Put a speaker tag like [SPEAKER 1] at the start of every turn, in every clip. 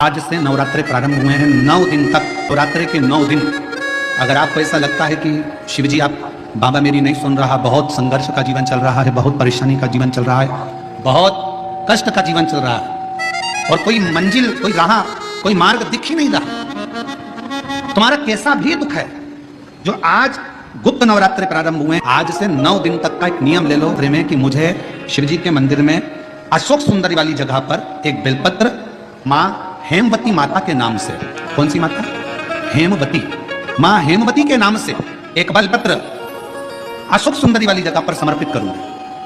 [SPEAKER 1] आज से नवरात्रे प्रारंभ हुए हैं। 9 दिन तक, नवरात्रे के 9 दिन। अगर आपको ऐसा लगता है कि शिवजी आप बाबा मेरी नहीं सुन रहा, बहुत संघर्ष का जीवन चल रहा है, बहुत परेशानी का जीवन चल रहा है, बहुत कष्ट का जीवन चल रहा है और कोई मंजिल, कोई राह, कोई मार्ग दिख ही नहीं रहा, तुम्हारा कैसा भी दुख है, जो आज गुप्त नवरात्रे प्रारंभ हुए, आज से 9 दिन तक का एक नियम ले लो में कि मुझे शिवजी के मंदिर में अशोक सुंदरी वाली जगह पर एक बेलपत्र माँ हेमवती माता के नाम से, कौन सी माता? हेमवती, माँ हेमवती के नाम से एक बेलपत्र अशोक सुंदरी वाली जगह पर समर्पित करूंगा।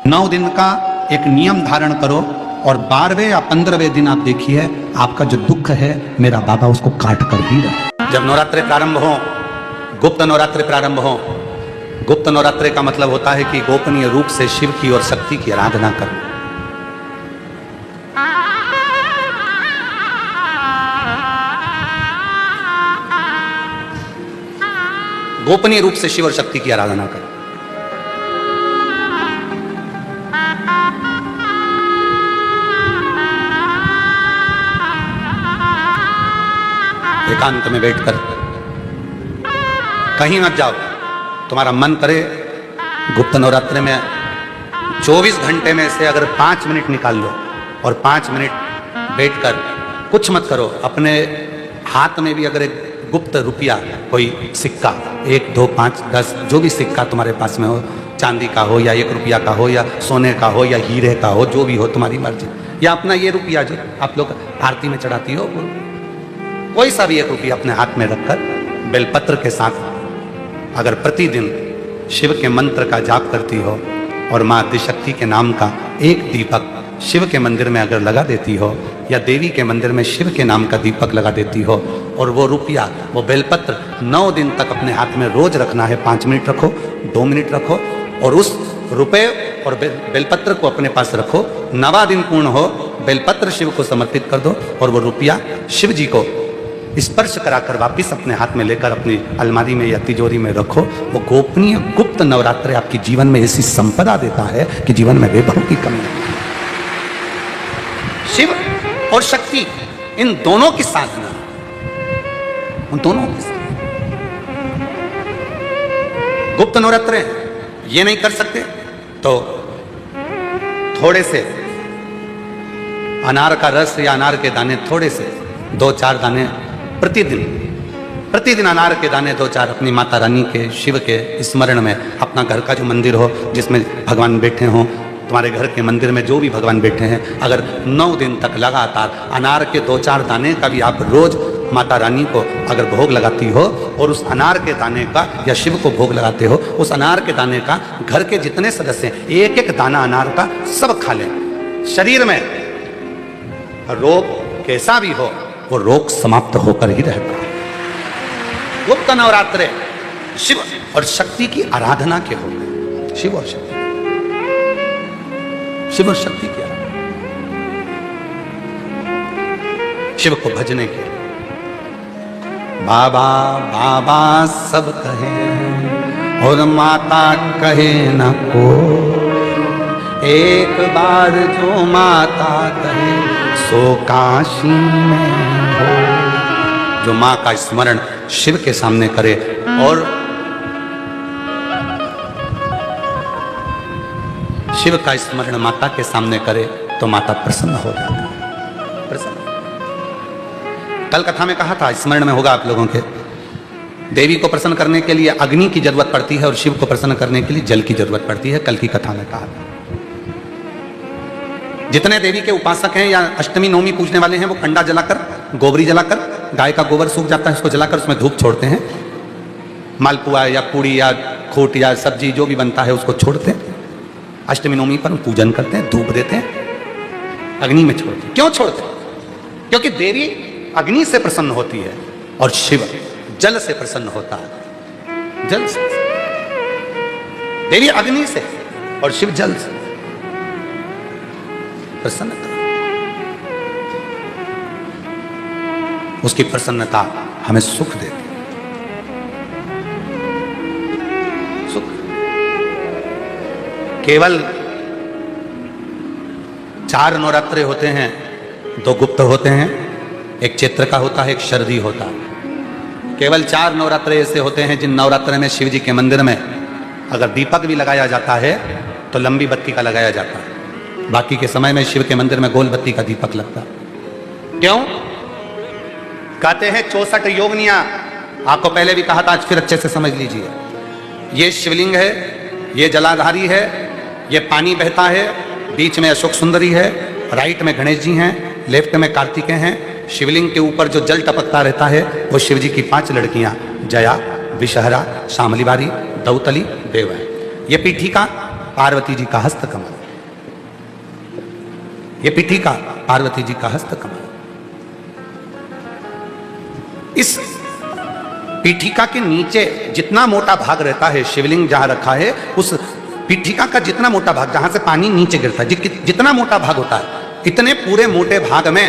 [SPEAKER 1] 9 दिन का एक नियम धारण करो और 12वें या 15वें दिन आप देखिए आपका जो दुख है मेरा बाबा उसको काट कर भी रहा। जब नवरात्रे प्रारंभ हो, गुप्त नवरात्रे प्रारंभ हो, गुप्त नवरात्रे का मतलब होता है कि गोपनीय रूप से शिव की और शक्ति की आराधना करो। गोपनीय रूप से शिव और शक्ति की आराधना करो। एकांत में बैठकर कहीं मत जाओ, तुम्हारा मन करे गुप्त नवरात्रे में 24 घंटे में से अगर 5 मिनट निकाल लो और 5 मिनट बैठकर कुछ मत करो। अपने हाथ में भी अगर एक गुप्त रुपया, कोई सिक्का, 1, 2, 5, 10 जो भी सिक्का तुम्हारे पास में हो, चांदी का हो या 1 रुपया का हो या सोने का हो या हीरे का हो, जो भी हो तुम्हारी मर्जी, या अपना ये रुपया जो आप लोग आरती में चढ़ाती हो, कोई सा भी 1 रुपया अपने हाथ में रखकर बेलपत्र के साथ अगर प्रतिदिन शिव के मंत्र का जाप करती हो और माँ आदिशक्ति के नाम का एक दीपक शिव के मंदिर में अगर लगा देती हो या देवी के मंदिर में शिव के नाम का दीपक लगा देती हो और वो रुपया, वो बेलपत्र 9 दिन तक अपने हाथ में रोज रखना है। 5 मिनट रखो, 2 मिनट रखो और उस रुपए और बेलपत्र को अपने पास रखो। 9वां दिन पूर्ण हो, बेलपत्र शिव को समर्पित कर दो और वो रुपया शिव जी को स्पर्श कराकर वापिस अपने हाथ में लेकर अपनी अलमारी में या तिजोरी में रखो। वो गोपनीय गुप्त नवरात्रे आपके जीवन में ऐसी संपदा देता है कि जीवन में वैभव की कमी नहीं। शिव और शक्ति इन दोनों की साधना, उन दोनों की साधना। गुप्त नवरात्रे ये नहीं कर सकते तो थोड़े से अनार का रस या अनार के दाने, थोड़े से 2-4 दाने प्रतिदिन अनार के दाने 2-4 अपनी माता रानी के, शिव के स्मरण में, अपना घर का जो मंदिर हो जिसमें भगवान बैठे हों, तुम्हारे घर के मंदिर में जो भी भगवान बैठे हैं, अगर 9 दिन तक लगातार अनार के 2-4 दाने का भी आप रोज माता रानी को अगर भोग लगाती हो और उस अनार के दाने का या शिव को भोग लगाते हो, उस अनार के दाने का घर के जितने सदस्य हैं 1-1 दाना अनार का सब खा लें। शरीर में रोग कैसा भी हो वो रोग समाप्त होकर ही रहता है। गुप्त नवरात्रे शिव और शक्ति की आराधना के हो गए। शिव और शक्ति, शिव और शक्ति की आराधना, शिव को भजने के। बाबा बाबा सब कहे और माता कहे न को, एक बार जो माता कहे सो काशी में हो। जो माँ का स्मरण शिव के सामने करे और शिव का स्मरण माता के सामने करे तो माता प्रसन्न हो जाती है। प्रसन्न। कल कथा में कहा था, स्मरण में होगा आप लोगों के, देवी को प्रसन्न करने के लिए अग्नि की जरूरत पड़ती है और शिव को प्रसन्न करने के लिए जल की जरूरत पड़ती है। कल की कथा में कहा था। जितने देवी के उपासक हैं या अष्टमी नवमी पूजने वाले हैं वो कंडा जलाकर, गोबरी जलाकर, गाय का गोबर सूख जाता है उसको जलाकर उसमें धूप छोड़ते हैं। मालपुआ या पूड़ी या खोट या सब्जी जो भी बनता है उसको छोड़ते हैं। अष्टमी नवमी पर पूजन करते हैं, धूप देते हैं, अग्नि में छोड़ते हैं। क्यों छोड़ते हैं? क्योंकि देवी अग्नि से प्रसन्न होती है और शिव जल से प्रसन्न होता है। जल से, देवी अग्नि से और शिव जल से प्रसन्न। उसकी प्रसन्नता हमें सुख देती है। सुख केवल 4 नवरात्रे होते हैं, 2 गुप्त होते हैं एक चैत्र का होता है, एक शरदी होता है। केवल 4 नवरात्र ऐसे होते हैं जिन नवरात्र में शिव जी के मंदिर में अगर दीपक भी लगाया जाता है तो लंबी बत्ती का लगाया जाता है। बाकी के समय में शिव के मंदिर में गोल बत्ती का दीपक लगता है। क्यों? कहते हैं 64 योगनियां। आपको पहले भी कहा था, आज फिर अच्छे से समझ लीजिए। ये शिवलिंग है, ये जलाधारी है, ये पानी बहता है, बीच में अशोक सुंदरी है, राइट में गणेश जी हैं, लेफ्ट में कार्तिकेय हैं। शिवलिंग के ऊपर जो जल टपकता रहता है वो शिव जी की 5 लड़कियां जया, विषहरा, शामलीबारी, दौतली, देव है। ये पीठिका पार्वती जी का हस्तकमल, ये पीठिका पार्वती जी का हस्तकमल। इस पीठिका के नीचे जितना मोटा भाग रहता है, शिवलिंग जहां रखा है उस पीठिका का जितना मोटा भाग, जहां से पानी नीचे गिरता है, जितना मोटा भाग होता है, इतने पूरे मोटे भाग में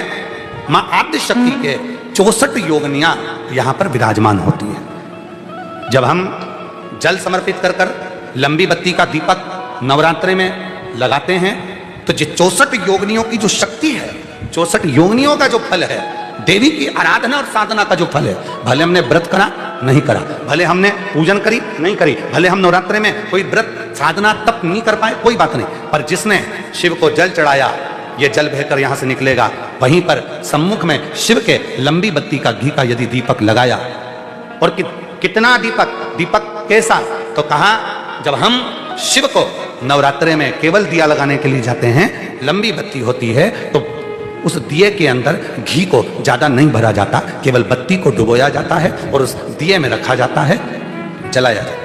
[SPEAKER 1] मां आद्य शक्ति के 64 योगनियां यहां पर विराजमान होती हैं। जब हम जल समर्पित कर कर लंबी बत्ती का दीपक नवरात्रि में लगाते हैं तो जो 64 योगनियों की जो शक्ति है, 64 योगनियों का जो फल है, देवी की आराधना और साधना का जो फल है, भले हमने व्रत करा नहीं करा, भले हमने पूजन करी नहीं करी, भले हम नवरात्रि में कोई व्रत साधना तप नहीं कर पाए, कोई बात नहीं, पर जिसने शिव को जल चढ़ाया, ये जल बहकर यहां से निकलेगा। वहीं पर सम्मुख में शिव के लंबी बत्ती का घी का यदि दीपक लगाया, और कितना दीपक कैसा, तो कहा जब हम शिव को नवरात्रि में केवल दिया लगाने के लिए जाते हैं, लंबी बत्ती होती है तो उस दिए के अंदर घी को ज्यादा नहीं भरा जाता, केवल बत्ती को डुबोया जाता है और उस दिए में रखा जाता है, जलाया जाता है।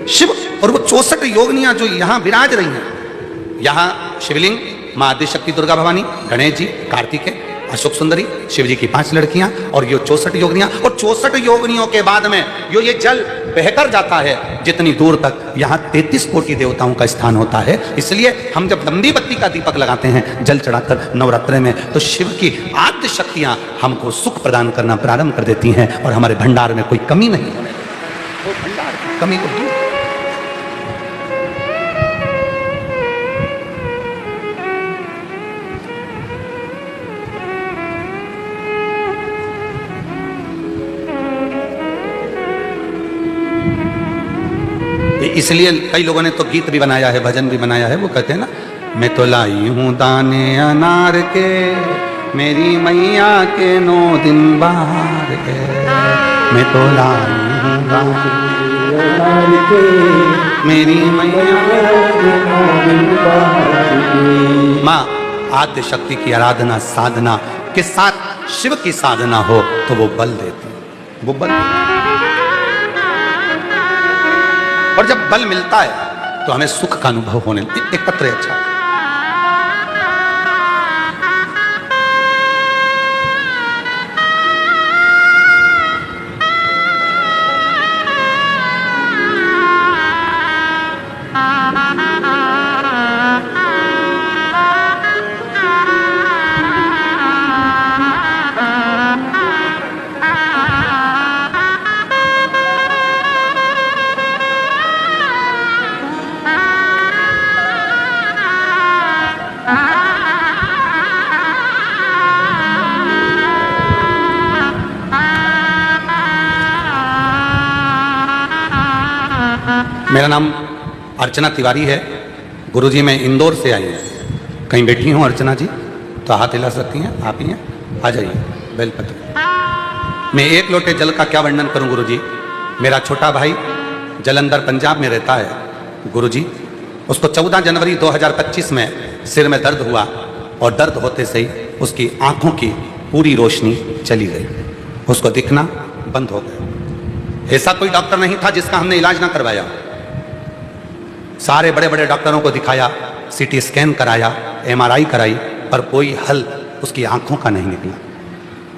[SPEAKER 1] शिव और वो 64 योगनियां जो यहां विराज रही हैं, यहां शिवलिंग, मां आदिशक्ति दुर्गा भवानी, गणेश जी, कार्तिकेय, अशोक सुंदरी, शिव जी की 5 लड़कियां और ये 64 योगनियां, और 64 योगनियों के बाद में जो ये जल बहकर जाता है जितनी दूर तक, यहाँ 33 कोटि देवताओं का स्थान होता है। इसलिए हम जब लंबी बत्ती का दीपक लगाते हैं जल चढ़ाकर नवरात्रि में, तो शिव की आद्य शक्तियां हमको सुख प्रदान करना प्रारंभ कर देती हैं और हमारे भंडार में कोई कमी नहीं है। वो भंडार की कमी को दूर। इसलिए कई लोगों ने तो गीत भी बनाया है, भजन भी बनाया है। वो कहते हैं ना, मैं तो लाई हूं दाने अनार के, मेरी मैया के 9 दिन बाहर के, मैं तो लाई हूं दाने अनार के, मेरी मैया के 9 दिन बाहर के। माँ आद्य शक्ति की आराधना साधना के साथ शिव की साधना हो तो वो बल देती है, वो बल। और जब बल मिलता है तो हमें सुख का अनुभव होने लगता है। एक पत्र अच्छा, मेरा नाम अर्चना तिवारी है। गुरुजी मैं इंदौर से आई हूँ। कहीं बैठी हूँ अर्चना जी तो हाथ हिला सकती हैं, आप ही हैं, आ जाइए। बेलपत्र। मैं 1 लोटे जल का क्या वर्णन करूँ गुरुजी। मेरा छोटा भाई जलंधर पंजाब में रहता है गुरुजी, उसको 14 जनवरी 2025 में सिर में दर्द हुआ और दर्द होते से ही उसकी आंखों की पूरी रोशनी चली गई, उसको दिखना बंद हो गया। ऐसा कोई डॉक्टर नहीं था जिसका हमने इलाज ना करवाया। सारे बड़े बड़े डॉक्टरों को दिखाया, सीटी स्कैन कराया, MRI कराई, पर कोई हल उसकी आंखों का नहीं निकला।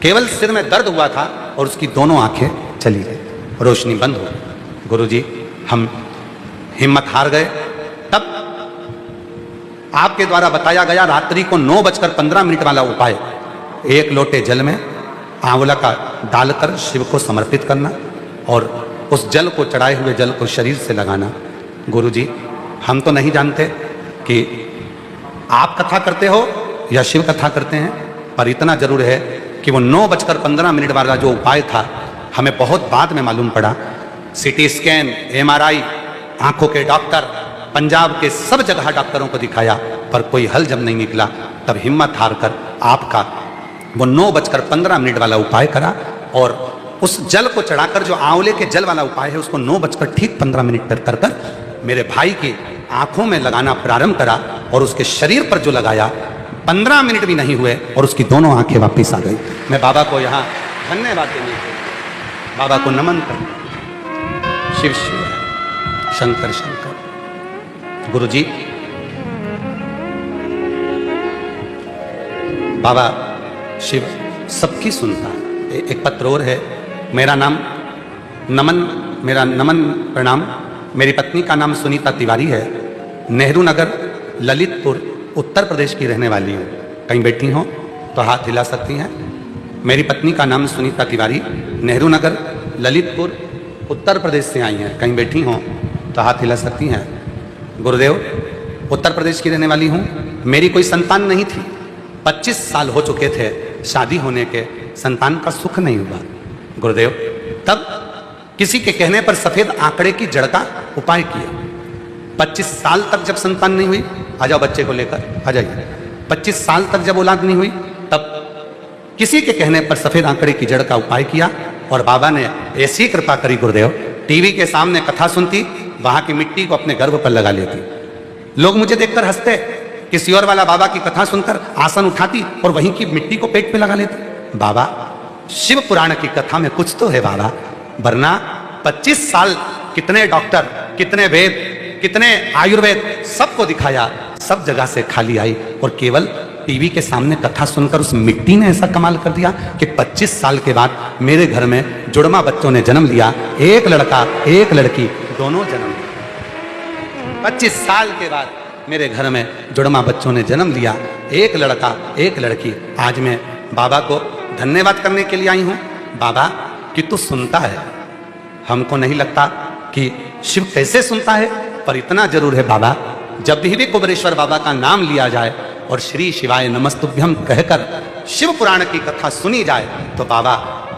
[SPEAKER 1] केवल सिर में दर्द हुआ था और उसकी दोनों आंखें चली गई, रोशनी बंद हो गई। गुरुजी हम हिम्मत हार गए। तब आपके द्वारा बताया गया रात्रि को 9:15 वाला उपाय, 1 लोटे जल में आंवला का डालकर शिव को समर्पित करना और उस जल को, चढ़ाए हुए जल को शरीर से लगाना। गुरुजी हम तो नहीं जानते कि आप कथा करते हो या शिव कथा करते हैं, पर इतना जरूर है कि वो 9:15 वाला जो उपाय था हमें बहुत बाद में मालूम पड़ा। सिटी स्कैन, MRI, आंखों के डॉक्टर, पंजाब के सब जगह डॉक्टरों को दिखाया, पर कोई हल जब नहीं निकला, तब हिम्मत हार कर आपका वो 9:15 वाला उपाय करा और उस जल को चढ़ाकर, जो आंवले के जल वाला उपाय है, उसको 9:15 पर कर कर मेरे भाई की आंखों में लगाना प्रारंभ करा और उसके शरीर पर जो लगाया 15 मिनट भी नहीं हुए और उसकी दोनों आंखें वापिस आ गई। मैं बाबा को यहाँ धन्यवाद देने के लिए बाबा को नमन कर, शिव शिव, शंकर शंकर। गुरु जी, बाबा शिव सबकी सुनता है। एक पत्र और है, मेरा नाम नमन, मेरा नमन प्रणाम। मेरी पत्नी का नाम सुनीता तिवारी है, नेहरू नगर ललितपुर उत्तर प्रदेश की रहने वाली हूँ। कहीं बैठी हो तो हाथ हिला सकती हैं। मेरी पत्नी का नाम सुनीता तिवारी, नेहरू नगर ललितपुर उत्तर प्रदेश से आई हैं। कहीं बैठी हो तो हाथ हिला सकती हैं। गुरुदेव, उत्तर प्रदेश की रहने वाली हूँ। मेरी कोई संतान नहीं थी, 25 साल हो चुके थे शादी होने के, संतान का सुख नहीं हुआ। गुरुदेव, तब किसी के कहने पर सफेद आंकड़े की जड़ का उपाय किया। 25 साल तक जब संतान नहीं हुई, आ जाओ बच्चे को लेकर आ जाइए, 25 साल तक जब औलाद नहीं हुई, तब किसी के कहने पर सफेद आंकड़े की जड़ का उपाय किया और बाबा ने ऐसी कृपा करी। गुरुदेव, टीवी के सामने कथा सुनती, वहां की मिट्टी को अपने गर्भ पर लगा लेती। लोग मुझे देखकर हंसते, किसी और वाला बाबा की कथा सुनकर आसन उठाती और वहीं की मिट्टी को पेट पे लगा लेती। बाबा, शिव पुराण की कथा में कुछ तो है बाबा, वरना 25 साल कितने डॉक्टर, कितने वेद, कितने आयुर्वेद, सबको दिखाया, सब जगह से खाली आई और केवल टीवी के सामने कथा सुनकर उस मिट्टी ने ऐसा कमाल कर दिया कि 25 साल के बाद मेरे घर में जुड़वा बच्चों ने जन्म लिया। एक लड़का एक लड़की, दोनों जन्म लिया। 25 साल के बाद मेरे घर में जुड़वा बच्चों ने जन्म लिया, एक लड़का एक लड़की। आज मैं बाबा को धन्यवाद करने के लिए आई हूँ। बाबा कि तू सुनता है, हमको नहीं लगता कि शिव कैसे सुनता है, पर इतना जरूर है बाबा, जब भी कुबेरेश्वर बाबा का नाम लिया जाए और श्री शिवाय नमस्तुभ्यम कहकर शिव पुराण की कथा सुनी जाए, तो बाबा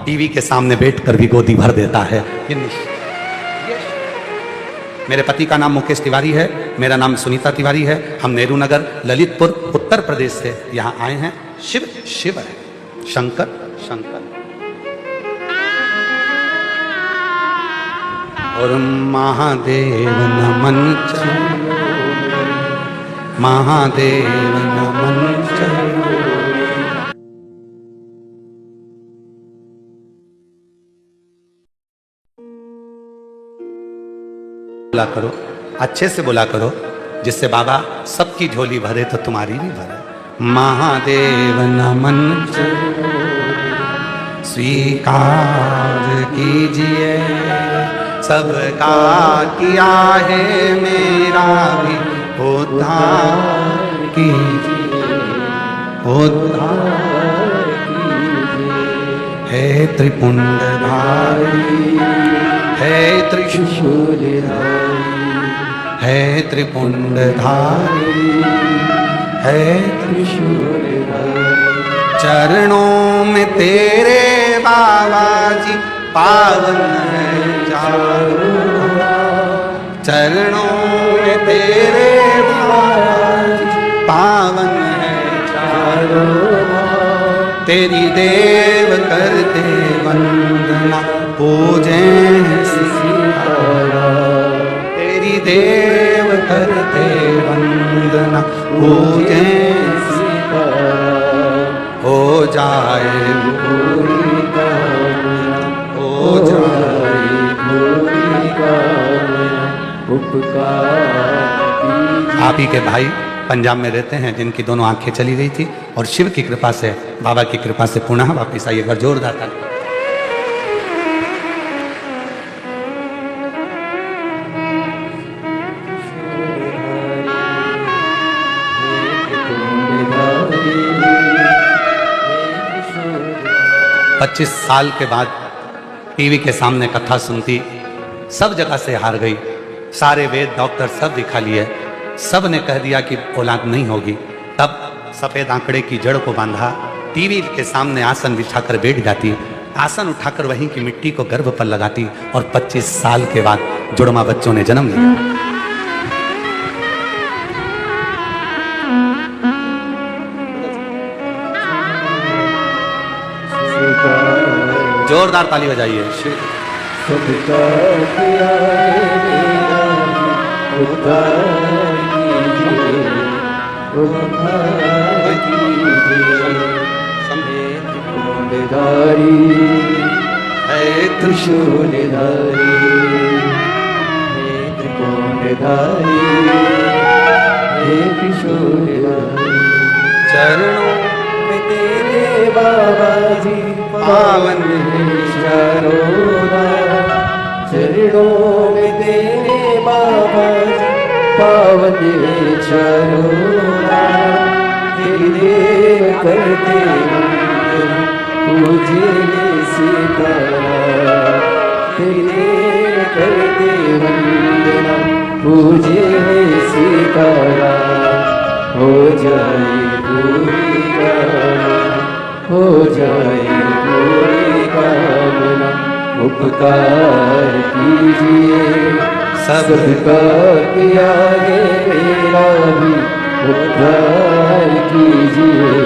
[SPEAKER 1] टीवी के सामने बैठकर भी गोदी भर देता है। ये मेरे पति का नाम मुकेश तिवारी है, मेरा नाम सुनीता तिवारी है। हम नेहरू नगर ललितपुर उत्तर प्रदेश से यहाँ आए हैं। शिव शिव है, शंकर शंकर। और महादेव नमन चलो, महादेव नमन चलो। बोला करो, अच्छे से बोला करो, जिससे बाबा सबकी झोली भरे तो तुम्हारी भी भरे। महादेव नमन चलो, स्वीकार कीजिए, सबका किया है मेरा भी उद्धार कीजिए, उद्धार कीजिए। हे त्रिपुंडधारी, हे त्रिशूलधारी, हे त्रिपुंडधारी, हे त्रिशूलधारी। चरणों में तेरे बाबा जी पावन है चारों, चरणों में तेरे बाबा जी पावन है चारों। तेरी देव करते वंदना, पूजे सितारा। तेरी देव करते वंदना, पूजे सितारा। हो जाए पूरी कामना, हो जाए पूरी कामना, उपकार। आप ही के भाई पंजाब में रहते हैं, जिनकी दोनों आंखें चली गई थी और शिव की कृपा से, बाबा की कृपा से पुनः वापिस आई। एक बार जोरदार ताली। पच्चीस साल के बाद टीवी के सामने कथा सुनती, सब जगह से हार गई। सारे वेद डॉक्टर सब दिखा लिए, सब ने कह दिया कि औलाद नहीं होगी। तब सफेद आंकड़े की जड़ को बांधा टीवी के सामने आसन बिछाकर बैठ जाती, आसन उठाकर वहीं की मिट्टी को गर्भ पर लगाती और 25 साल के बाद जुड़वा बच्चों ने जन्म लिया। जोरदार ताली बजाइए।
[SPEAKER 2] हे त्रिशूलधारी, हे त्रिकोणधारी, हे त्रिशूलधारी,
[SPEAKER 1] चरणों
[SPEAKER 2] में तेरे बाबा जी पावन चरणों में तेरे बाबा जी पावन चरोरा, तेरे करते पूजे सीतारा, तेरे करते वंदना पूजे सीतारा, हो जाए पूरी कामना, हो जाए पूरी कामना, उपकार कीजिए सबका किया है मेरा भी उद्धार कीजिए,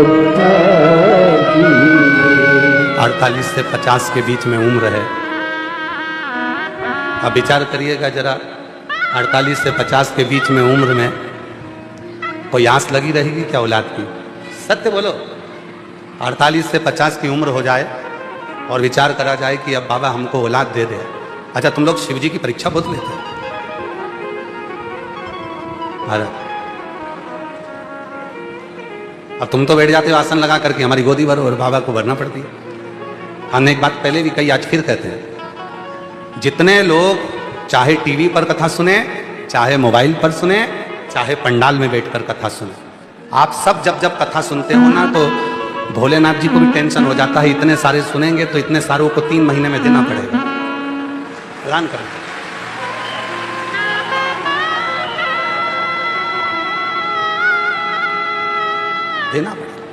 [SPEAKER 2] उद्धार कीजिए।
[SPEAKER 1] 48 से 50 के बीच में उम्र है। अब विचार करिएगा जरा, 48 से 50 के बीच में उम्र में कोई आस लगी रहेगी क्या औलाद की? सत्य बोलो। 48 से 50 की उम्र हो जाए और विचार करा जाए कि अब बाबा हमको औलाद दे दे। अच्छा, तुम लोग शिव जी की परीक्षा बहुत लेते हैं। अरे अब तुम तो बैठ जाते हो आसन लगा करके, हमारी गोदी भरो, और बाबा को भरना पड़ती है। हमने एक बात पहले भी कही, आज फिर कहते हैं, जितने लोग चाहे टीवी पर कथा सुने, चाहे मोबाइल पर सुने, चाहे पंडाल में बैठकर कथा सुने, आप सब जब जब कथा सुनते हो ना, तो भोलेनाथ जी को भी टेंशन हो जाता है, इतने सारे सुनेंगे तो इतने सारों को 3 महीने में देना पड़ेगा। ऐलान करें, देना पड़ेगा,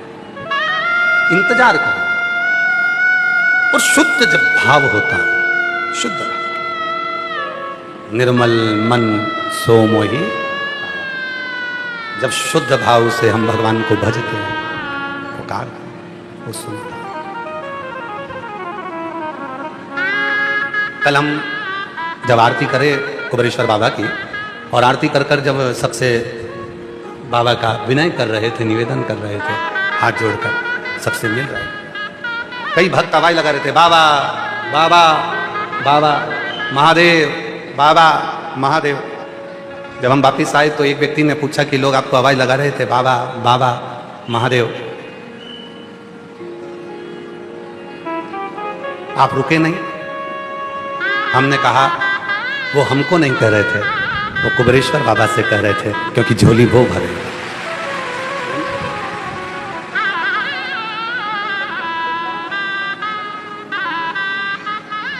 [SPEAKER 1] इंतजार करो। और शुद्ध जब भाव होता है, शुद्ध निर्मल मन सो मोही, जब शुद्ध भाव से हम भगवान को भजते हैं, पुकार वो सुनता। कल हम जब आरती करे कुबेरेश्वर बाबा की, और आरती कर कर जब सबसे बाबा का विनय कर रहे थे, निवेदन कर रहे थे, हाथ जोड़कर सबसे मिल रहे थे, कई भक्त आवाज लगा रहे थे, बाबा बाबा बाबा महादेव, बाबा महादेव। जब हम वापिस आए तो एक व्यक्ति ने पूछा कि लोग आपको आवाज लगा रहे थे, बाबा बाबा महादेव, आप रुके नहीं? हमने कहा वो हमको नहीं कह रहे थे, वो कुबेरेश्वर बाबा से कह रहे थे, क्योंकि झोली वो भरे।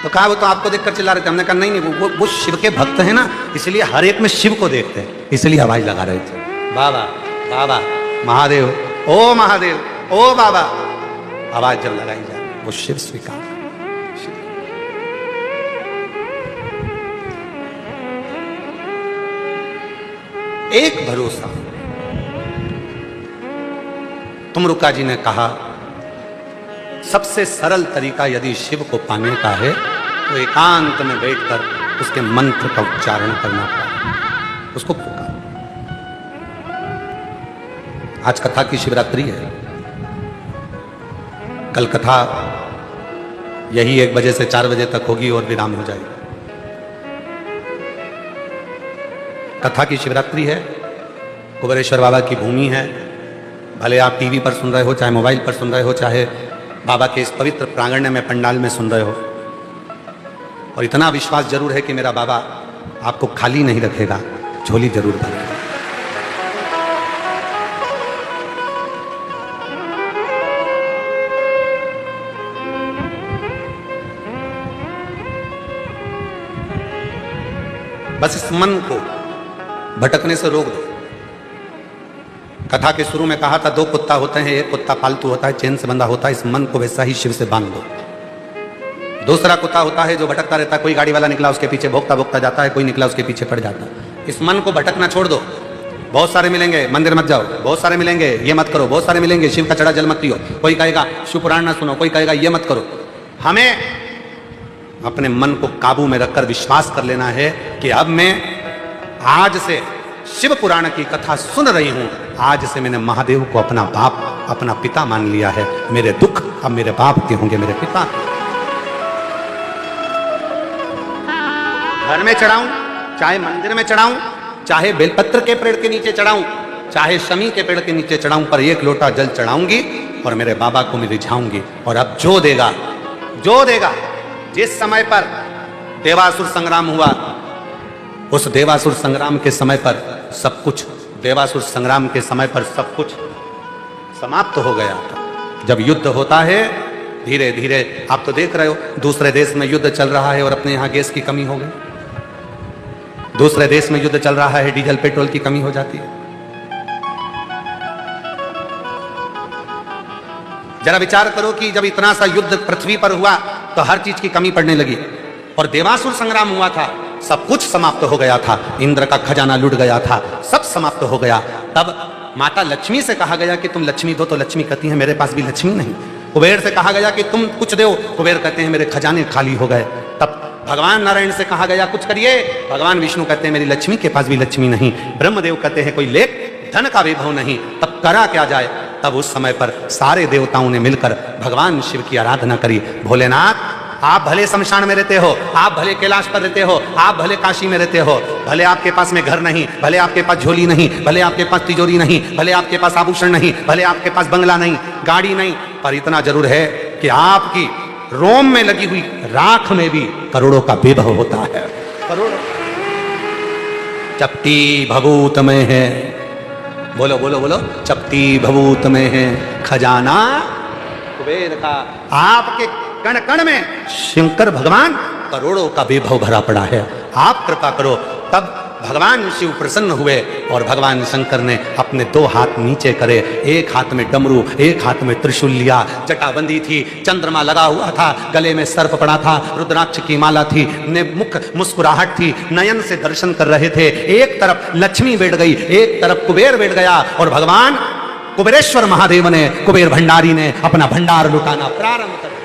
[SPEAKER 1] तो कहा वो तो आपको देखकर चिल्ला रहे थे। हमने कहा नहीं नहीं, वो शिव के भक्त हैं ना, इसलिए हर एक में शिव को देखते हैं, इसलिए आवाज लगा रहे थे, बाबा बाबा महादेव, ओ महादेव, ओ बाबा। आवाज जब लगाई जाए वो शिव स्वीकार। एक भरोसा। तुमरुका जी ने कहा सबसे सरल tariqa यदि शिव को पाने का है तो एकांत में बैठकर उसके मंत्र का उच्चारण करना पड़ेगा, उसको पुकार। आज कथा की शिवरात्रि है, कल कथा यही 1 बजे से 4 बजे तक होगी और विराम हो जाएगी। कथा की शिवरात्रि है, कुबेरेश्वर बाबा की भूमि है। भले आप टीवी पर सुन रहे हो, चाहे मोबाइल पर सुन रहे हो, चाहे बाबा के इस पवित्र प्रांगण में पंडाल में सुन रहे हो, और इतना विश्वास जरूर है कि मेरा बाबा आपको खाली नहीं रखेगा, झोली जरूर भरेगा। बस इस मन को भटकने से रोक दो। कथा के शुरू में कहा था 2 कुत्ता होते हैं, एक कुत्ता पालतू होता है, चैन से बंधा होता है, इस मन को वैसा ही शिव से बांध दो। दूसरा कुत्ता होता है जो भटकता रहता है, कोई गाड़ी वाला निकला उसके पीछे भोंकता भोंकता जाता है, कोई निकला उसके पीछे पड़ जाता है। इस मन को भटकना छोड़ दो। बहुत सारे मिलेंगे, मंदिर मत जाओ, बहुत सारे मिलेंगे, ये मत करो, बहुत सारे मिलेंगे, शिव का चढ़ा जल मत पियो, कोई कहेगा शिव पुराण ना सुनो, कोई कहेगा ये मत करो। हमें अपने मन को काबू में रखकर विश्वास कर लेना है कि अब मैं आज से शिव पुराण की कथा सुन रही हूं, आज से मैंने महादेव को अपना बाप, अपना पिता मान लिया है। मेरे दुख अब मेरे बाप के होंगे, मेरे पिता। घर में चढ़ाऊं, चाहे मंदिर में चढ़ाऊं, चाहे बेलपत्र के पेड़ के नीचे चढ़ाऊं, चाहे शमी के पेड़ के नीचे चढ़ाऊं, पर 1 लोटा जल चढ़ाऊंगी और मेरे बाबा को मैं रिझाऊंगी। और अब जो देगा, जो देगा, जिस समय पर देवासुर संग्राम हुआ, उस देवासुर संग्राम के समय पर सब कुछ, देवासुर संग्राम के समय पर सब कुछ समाप्त हो गया था। जब युद्ध होता है धीरे धीरे, आप तो देख रहे हो दूसरे देश में युद्ध चल रहा है और अपने यहां गैस की कमी हो गई। दूसरे देश में युद्ध चल रहा है, डीजल पेट्रोल की कमी हो जाती है। जरा विचार करो कि जब इतना सा युद्ध पृथ्वी पर हुआ तो हर चीज की कमी पड़ने लगी। और देवासुर संग्राम हुआ था, सब कुछ समाप्त हो गया था, इंद्र का खजाना लूट गया था, सब समाप्त हो गया। तब माता लक्ष्मी से कहा गया कि तुम लक्ष्मी दो, तो लक्ष्मी कहती है मेरे पास भी लक्ष्मी नहीं। कुबेर से कहा गया कि तुम कुछ दो, कुबेर कहते हैं मेरे खजाने खाली हो गए। तब भगवान नारायण से कहा गया कुछ करिए, भगवान विष्णु कहते हैं मेरी लक्ष्मी के पास भी लक्ष्मी नहीं। ब्रह्मदेव कहते हैं कोई लेख धन का वैभव नहीं। तब करा क्या जाए? तब उस समय पर सारे देवताओं ने मिलकर भगवान शिव की आराधना करी। भोलेनाथ, आप भले शमशान में रहते हो, आप भले कैलाश पर रहते हो, आप भले काशी में रहते हो, भले आपके पास में घर नहीं, भले आपके पास झोली नहीं, भले आपके पास तिजोरी नहीं, भले आपके पास आभूषण नहीं, भले आपके पास बंगला नहीं, गाड़ी नहीं, पर इतना जरूर है कि आपकी रोम में लगी हुई राख में भी करोड़ों का वैभव होता है। करोड़ों चपटी भभूत में है, बोलो बोलो बोलो, चपटी भभूत में है खजाना कुबेर का। आपके कण कण में शंकर भगवान करोड़ों का वैभव भरा पड़ा है। आप कृपा करो। तब भगवान शिव प्रसन्न हुए और भगवान शंकर ने अपने 2 हाथ नीचे करे, एक हाथ में डमरू, एक हाथ में त्रिशूल लिया, जटाबंदी थी, चंद्रमा लगा हुआ था, गले में सर्प पड़ा था, रुद्राक्ष की माला थी, मुख मुस्कुराहट थी, नयन से दर्शन कर रहे थे। एक तरफ लक्ष्मी बैठ गई, एक तरफ कुबेर बैठ गया और भगवान कुबेरेश्वर महादेव ने, कुबेर भंडारी ने अपना भंडार लुटाना प्रारंभ कर।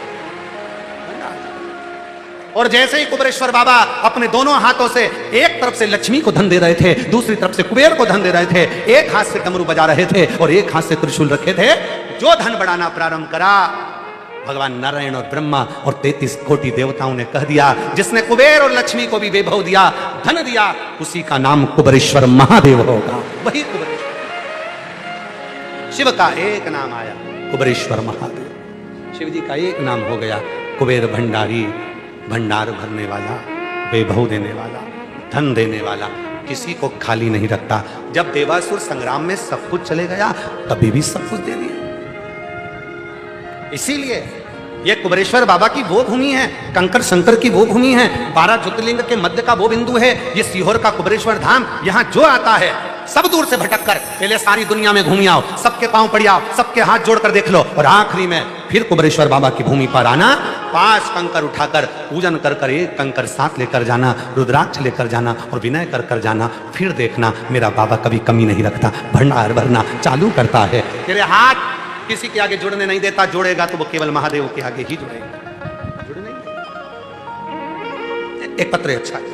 [SPEAKER 1] और जैसे ही कुबेरेश्वर बाबा अपने दोनों हाथों से एक तरफ से लक्ष्मी को धन दे रहे थे, दूसरी तरफ से कुबेर को धन दे रहे थे, एक हाथ से डमरू बजा रहे थे और एक हाथ से त्रिशूल रखे थे, जो धन बढ़ाना प्रारंभ करा, भगवान नारायण और ब्रह्मा और 33 कोटि देवताओं ने कह दिया, जिसने कुबेर और लक्ष्मी को भी वैभव दिया, धन दिया, उसी का नाम कुबेरेश्वर महादेव होगा। वही कुबेरेश्वर, शिव का एक नाम आया कुबेरेश्वर महादेव। शिव जी का एक नाम हो गया कुबेर भंडारी, भंडार भरने वाला, वैभव देने वाला, धन देने वाला, किसी को खाली नहीं रखता। जब देवासुर संग्राम में सब कुछ चले गया, तभी भी सब कुछ दे दिया। इसीलिए ये कुबेरेश्वर बाबा की वो भूमि है, कंकर शंकर की वो भूमि है, 12 ज्योतिर्लिंग के मध्य का वो बिंदु है, ये सीहोर का कुबेरेश्वर धाम। यहाँ जो आता है सब दूर से भटक कर पहले सारी दुनिया में घूमी आओ, सबके पांव पड़ी आओ, सबके हाथ जोड़कर देख लो, और आखिरी में फिर कुबेरेश्वर बाबा की भूमि पर आना, 5 कंकर उठाकर पूजन कर कर, 1 कंकर साथ लेकर जाना, रुद्राक्ष लेकर जाना और विनय कर कर जाना। फिर देखना मेरा बाबा कभी कमी नहीं रखता, भंडार भरना चालू करता है। तेरे हाथ किसी के आगे जुड़ने नहीं देता, जोड़ेगा तो वो केवल महादेव के आगे ही जुड़ेगा, जुड़ नहीं। एक पत्र अच्छा है।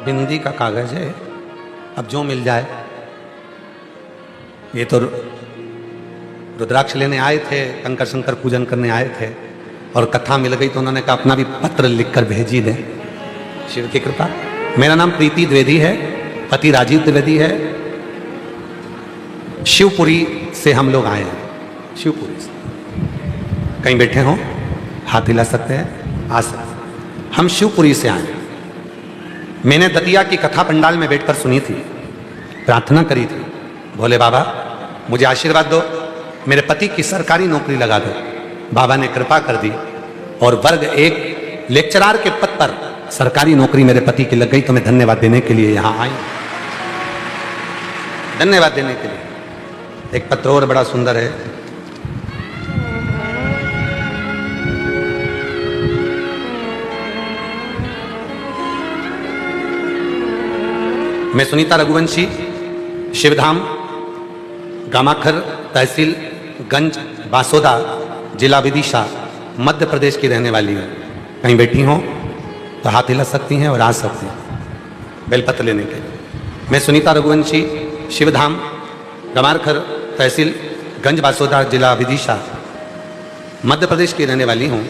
[SPEAKER 1] बिंदी का कागज है, अब जो मिल जाए। ये तो रुद्राक्ष लेने आए थे, कंकर शंकर पूजन करने आए थे, और कथा मिल गई तो उन्होंने कहा अपना भी पत्र लिखकर भेजी दे। शिव की कृपा। मेरा नाम प्रीति द्विवेदी है, पति राजीव द्विवेदी है। शिवपुरी से हम लोग आए हैं, शिवपुरी से। कहीं बैठे हो, हाथ हिला सकते हैं, आ सकते। हम शिवपुरी से आए। मैंने दतिया की कथा पंडाल में बैठकर सुनी थी, प्रार्थना करी थी, भोले बाबा मुझे आशीर्वाद दो, मेरे पति की सरकारी नौकरी लगा दो। बाबा ने कृपा कर दी और वर्ग 1 लेक्चरार के पद पर सरकारी नौकरी मेरे पति की लग गई। तो मैं धन्यवाद देने के लिए यहां आई, धन्यवाद देने के लिए। एक पत्र और बड़ा सुंदर है। मैं सुनीता रघुवंशी, शिवधाम, गामाखर, तहसील गंज बासोदा, जिला विदिशा, मध्य प्रदेश की रहने वाली हूँ। कहीं बैठी हो तो हाथ हिला सकती हैं और आ सकती हैं बेलपत्र लेने के लिए। मैं सुनीता रघुवंशी, शिवधाम, गमारखर, तहसील गंज बासोदा, जिला विदिशा, मध्य प्रदेश की रहने वाली हूँ।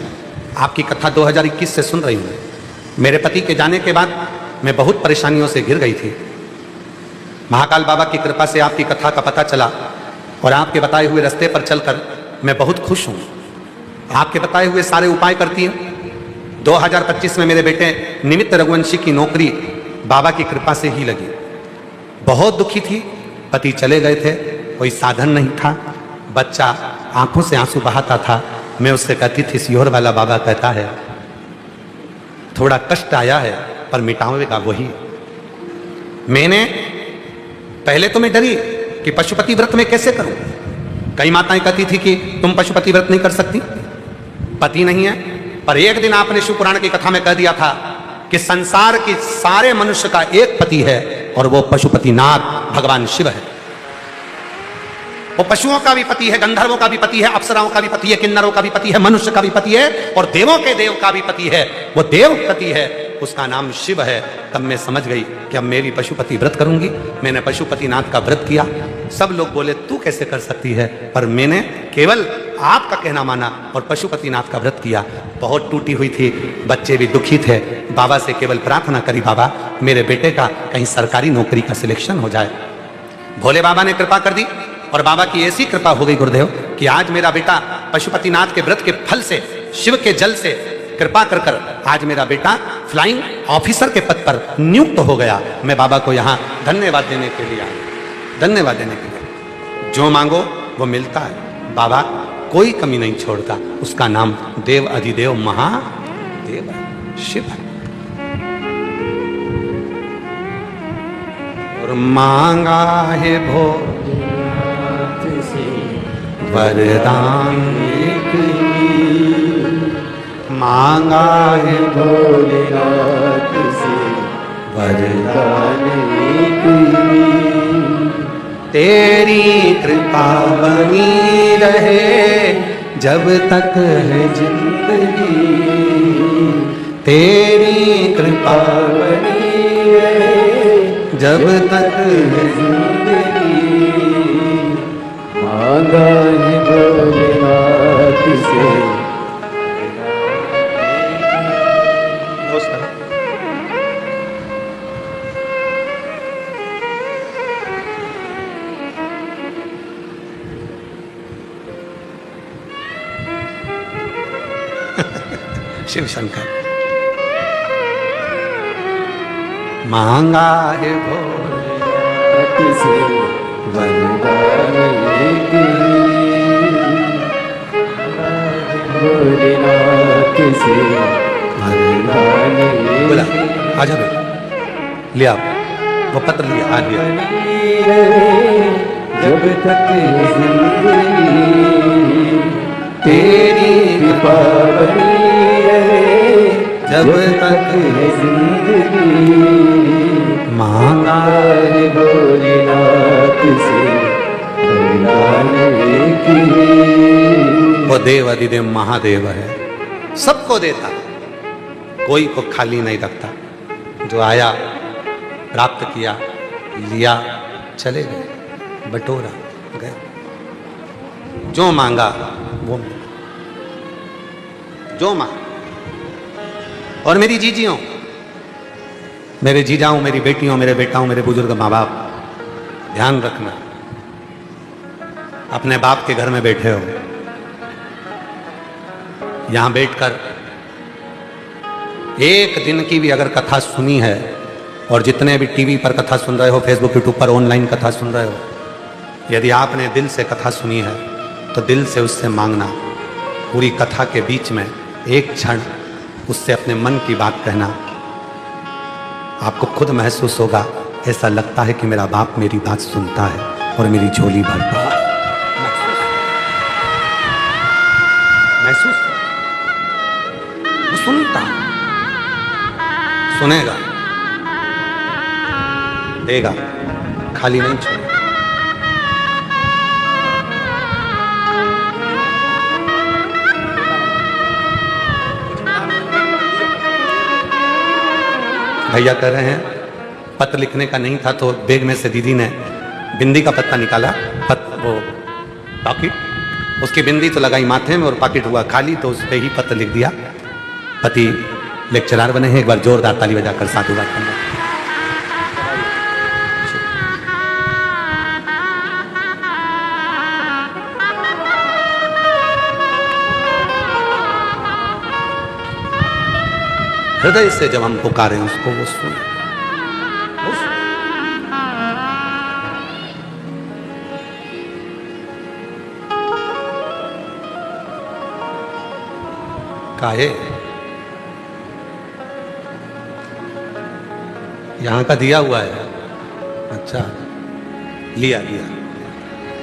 [SPEAKER 1] आपकी कथा 2021 से सुन रही हूँ। मेरे पति के जाने के बाद मैं बहुत परेशानियों से घिर गई थी। महाकाल बाबा की कृपा से आपकी कथा का पता चला और आपके बताए हुए रास्ते पर चलकर मैं बहुत खुश हूँ। आपके बताए हुए सारे उपाय करती हूँ। 2025 में मेरे बेटे निमित्त रघुवंशी की नौकरी बाबा की कृपा से ही लगी। बहुत दुखी थी, पति चले गए थे, कोई साधन नहीं था, बच्चा आंखों से आंसू बहाता था। मैं उससे कहती थी सियोर वाला बाबा कहता है थोड़ा कष्ट आया है पर मिटावेगा वही। मैंने पहले तो मैं डरी कि पशुपति व्रत में कैसे करूं। कई माताएं कहती थी कि तुम पशुपति व्रत नहीं कर सकती, पति नहीं है। पर एक दिन आपने शिव पुराण की कथा में कह दिया था कि संसार के सारे मनुष्य का एक पति है और वो पशुपतिनाथ भगवान शिव है। वो पशुओं का भी पति है, गंधर्वों का भी पति है, अप्सराओं का भी पति है, किन्नरों का भी पति है, मनुष्य का भी पति है और देवों के देव का भी पति है। वो देव पति है, उसका नाम शिव है। तब मैं समझ गई कि अब मैं भी पशुपति व्रत करूंगी। मैंने पशुपतिनाथ का व्रत किया। सब लोग बोले तू कैसे कर सकती है, पर मैंने केवल आपका कहना माना और पशुपतिनाथ का व्रत किया। बहुत टूटी हुई थी, बच्चे भी दुखी थे। बाबा से केवल प्रार्थना करी, बाबा मेरे बेटे का कहीं सरकारी नौकरी का सिलेक्शन हो जाए। भोले बाबा ने कृपा कर दी और बाबा की ऐसी कृपा हो गई गुरुदेव कि आज मेरा बेटा पशुपतिनाथ के व्रत के फल से, शिव के जल से कृपा कर कर आज मेरा बेटा फ्लाइंग ऑफिसर के पद पर नियुक्त हो गया। मैं बाबा को यहाँ धन्यवाद देने के लिए आया, धन्यवाद देने के लिए। जो मांगो वो मिलता है। बाबा कोई कमी नहीं छोड़ता। उसका नाम देव अधिदेव महादेव है, शिव है। और मांगा है भोलेनाथ से वरदान, मांगा है
[SPEAKER 2] भोलेनाथ से वरदान एक
[SPEAKER 1] तेरी कृपा बनी रहे जब तक है जिंदगी, तेरी कृपा बनी रहे जब तक है जिंदगी।
[SPEAKER 2] मांगा है भोलेनाथ से
[SPEAKER 1] शिव शंकर। मांगा है
[SPEAKER 2] भोलेनाथ से वरदान एक, भोलेनाथ से वरदान एक।
[SPEAKER 1] बोला आजा बेटा, लिया वो पत्र लिया, आ लिया।
[SPEAKER 2] जब तक जिंदगी
[SPEAKER 1] तेरी
[SPEAKER 2] कृपा बनी रहे
[SPEAKER 1] जब तक
[SPEAKER 2] है जिंदगी।
[SPEAKER 1] मांगा
[SPEAKER 2] है भोलेनाथ से वरदान एक ही।
[SPEAKER 1] वो देव अधिदेव महादेव है, सबको देता, कोई को खाली नहीं रखता। जो आया प्राप्त किया, लिया, चले गए, बटोरा गए। जो मांगा वो मिला, जो मांगा। और मेरी जीजियों, मेरे जीजाओं, मेरी बेटियों, मेरे बेटाओं, मेरे बुजुर्ग माँ बाप, ध्यान रखना, अपने बाप के घर में बैठे हो, यहां बैठकर एक दिन की भी अगर कथा सुनी है, और जितने भी टीवी पर कथा सुन रहे हो, फेसबुक यूट्यूब पर ऑनलाइन कथा सुन रहे हो, यदि आपने दिल से कथा सुनी है तो दिल से उससे मांगना, पूरी कथा के बीच में एक क्षण उससे अपने मन की बात कहना। आपको खुद महसूस होगा, ऐसा लगता है कि मेरा बाप मेरी बात सुनता है और मेरी झोली भरता है। महसूस वो सुनता, सुनेगा, देगा, खाली नहीं छोड़ेगा। भैया कह रहे हैं पत्र लिखने का नहीं था, तो बैग में से दीदी ने बिंदी का पत्ता निकाला, वो पॉकेट, उसकी बिंदी तो लगाई माथे में और पॉकेट हुआ खाली, तो उस पर ही पत्र लिख दिया। पति लेक्चरर बने हैं, एक बार जोरदार ताली बजाकर साधुवाद करना। हृदय से जब हम पुकारें उसको, वो सुने। काहे यहाँ का दिया हुआ है? अच्छा, लिया लिया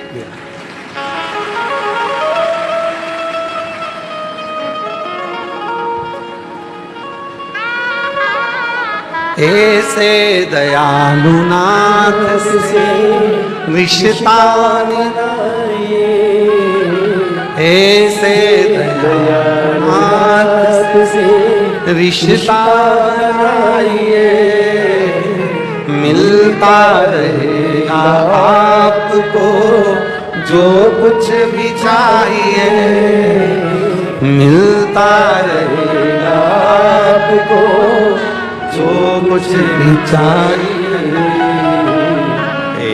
[SPEAKER 1] लिया। ऐसे दयालु नाथ से रिश्ता निभाइए, ऐसे दयालु नाथ से रिश्ता निभाइए, मिलता रहेगा आपको जो कुछ भी चाहिए, मिलता रहेगा आपको जो कुछ भी चाहिए।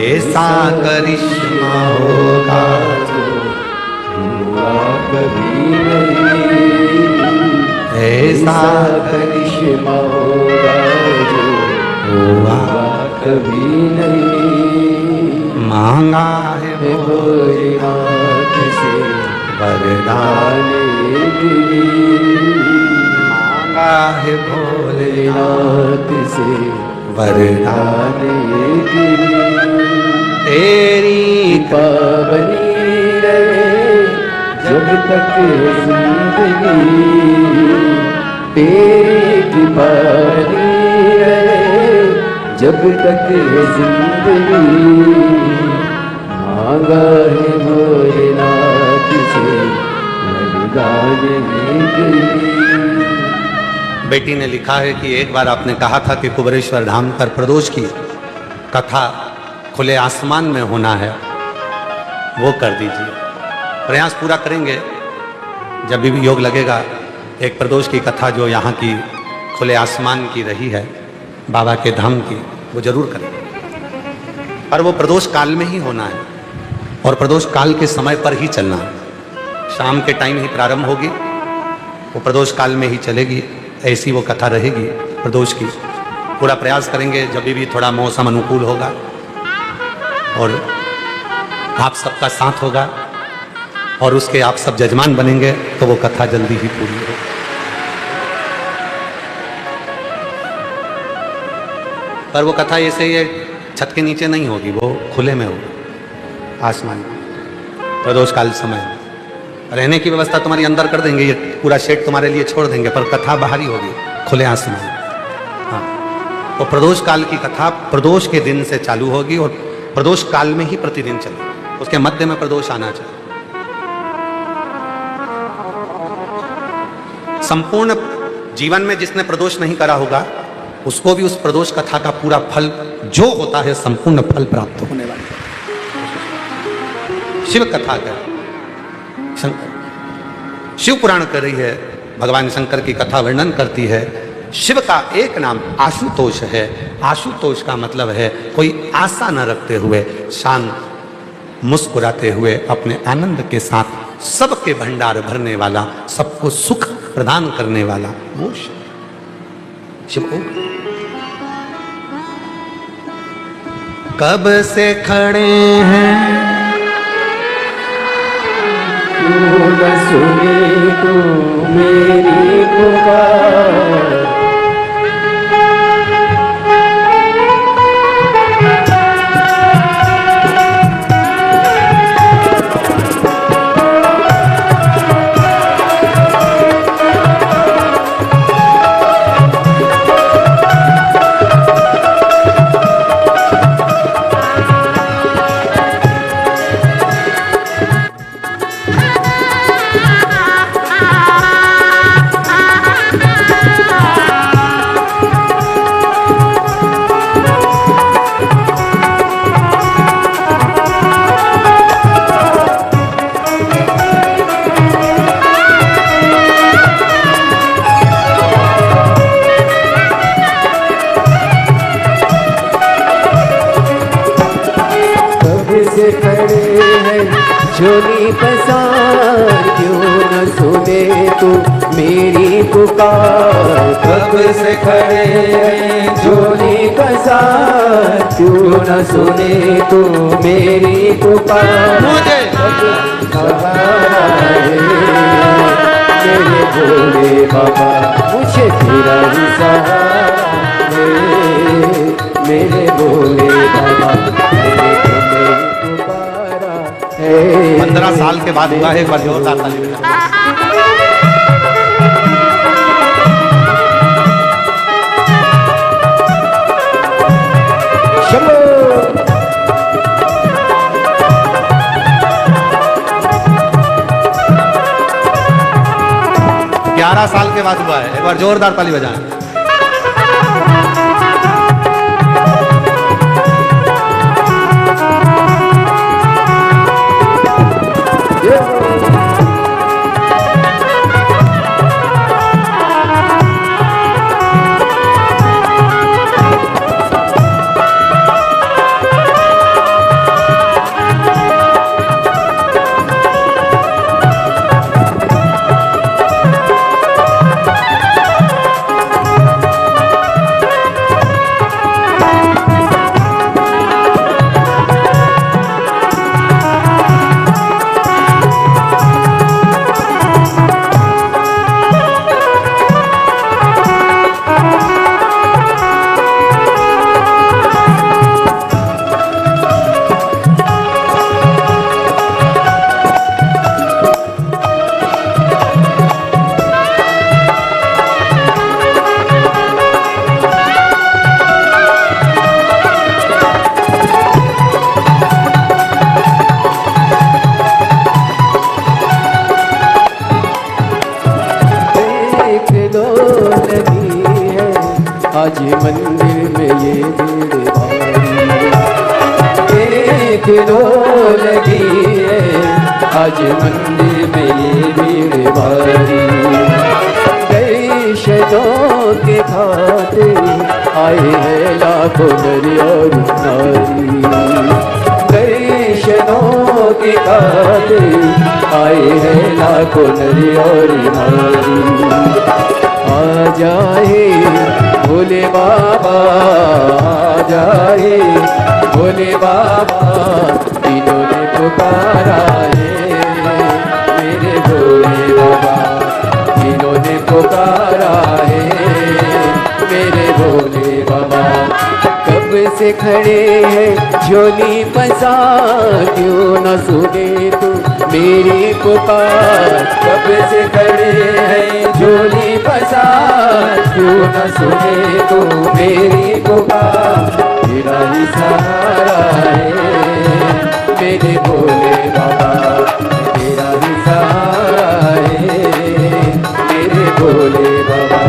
[SPEAKER 1] ऐसा करिश्मा होगा जो हुआ कभी नहीं, ऐसा करिश्मा होगा जो हुआ कभी नहीं। मांगा है भोलेनाथ से वरदान एक ही, मांगा है भोलेनाथ से वरदान एक ही। तेरी पावनी रहे जब तक जिंदगी, तेरी कृपा बनी रहे जब तक जिंदगी। मांगा है भोलेनाथ से वरदान एक ही। बेटी ने लिखा है कि एक बार आपने कहा था कि कुबेरेश्वर धाम पर प्रदोष की कथा खुले आसमान में होना है, वो कर दीजिए। प्रयास पूरा करेंगे, जब भी योग लगेगा एक प्रदोष की कथा जो यहाँ की खुले आसमान की रही है, बाबा के धाम की, वो जरूर करेंगे। पर वो प्रदोष काल में ही होना है और प्रदोष काल के समय पर ही चलना है। शाम के टाइम ही प्रारंभ होगी, वो प्रदोष काल में ही चलेगी, ऐसी वो कथा रहेगी प्रदोष की। पूरा प्रयास करेंगे, जब भी थोड़ा मौसम अनुकूल होगा और आप सबका साथ होगा और उसके आप सब जजमान बनेंगे तो वो कथा जल्दी ही पूरी होगी। पर वो कथा ऐसे ये छत के नीचे नहीं होगी, वो खुले में होगी, आसमान में। प्रदोष काल समय रहने की व्यवस्था तुम्हारी अंदर कर देंगे, ये पूरा शेड तुम्हारे लिए छोड़ देंगे, पर कथा बाहरी होगी, खुले आसमान। हाँ, वो प्रदोष काल की कथा प्रदोष के दिन से चालू होगी और प्रदोष काल में ही प्रतिदिन चलेगी। उसके मध्य में प्रदोष आना चाहिए। संपूर्ण जीवन में जिसने प्रदोष नहीं करा होगा उसको भी उस प्रदोष कथा का पूरा फल जो होता है, संपूर्ण फल प्राप्त होने वाला है। शिव कथा कर शंकर, शिव पुराण कर रही है, भगवान शंकर की कथा वर्णन करती है। शिव का एक नाम आशुतोष है। आशुतोष का मतलब है कोई आशा न रखते हुए, शांत मुस्कुराते हुए अपने आनंद के साथ सबके भंडार भरने वाला, सबको सुख प्रदान करने वाला वो शिव। शिव को कब से खड़े हैं
[SPEAKER 2] तू न सुने तू मेरी पुकार, से खड़े हैं झोली पसार, क्यों न सुने तू मेरी पुकार। कब से खड़े हैं झोली पसार, क्यों न सुने तू मेरी पुकार।
[SPEAKER 1] मुझे
[SPEAKER 2] सहारा है मेरे भोले बाबा, मुझे तेरा ही सहारा है मेरे भोले बाबा, मेरे भोले पुकारा है।
[SPEAKER 1] 15 साल के बाद हुआ है, एक बार जोरदार ताली बजाओ।
[SPEAKER 2] शंभो
[SPEAKER 1] 11 साल के बाद हुआ है, एक बार जोरदार ताली बजाएं।
[SPEAKER 2] आज मंदिर में ये भीड़ भारी, देख लो लगी है आज मंदिर में ये भीड़ भारी। दर्शनों के खातिर आए हैं लाखों नर और नारी, दर्शनों के खातिर आए हैं लाखों नर और नारी। आ जाए भोले बाबा, आ जाए भोले बाबा, इन्होंने पुकारा है मेरे भोले बाबा, इन्होंने पुकारा है मेरे भोले बाबा। कब से खड़े हैं झोली पसा, क्यों न सुने तू मेरी पुकार। कब से खड़े हैं झोली पसा, क्यों न सुने तू मेरी पुकार। तेरा ही सहारा है मेरे भोले बाबा, तेरा ही सहारा है मेरे भोले बाबा।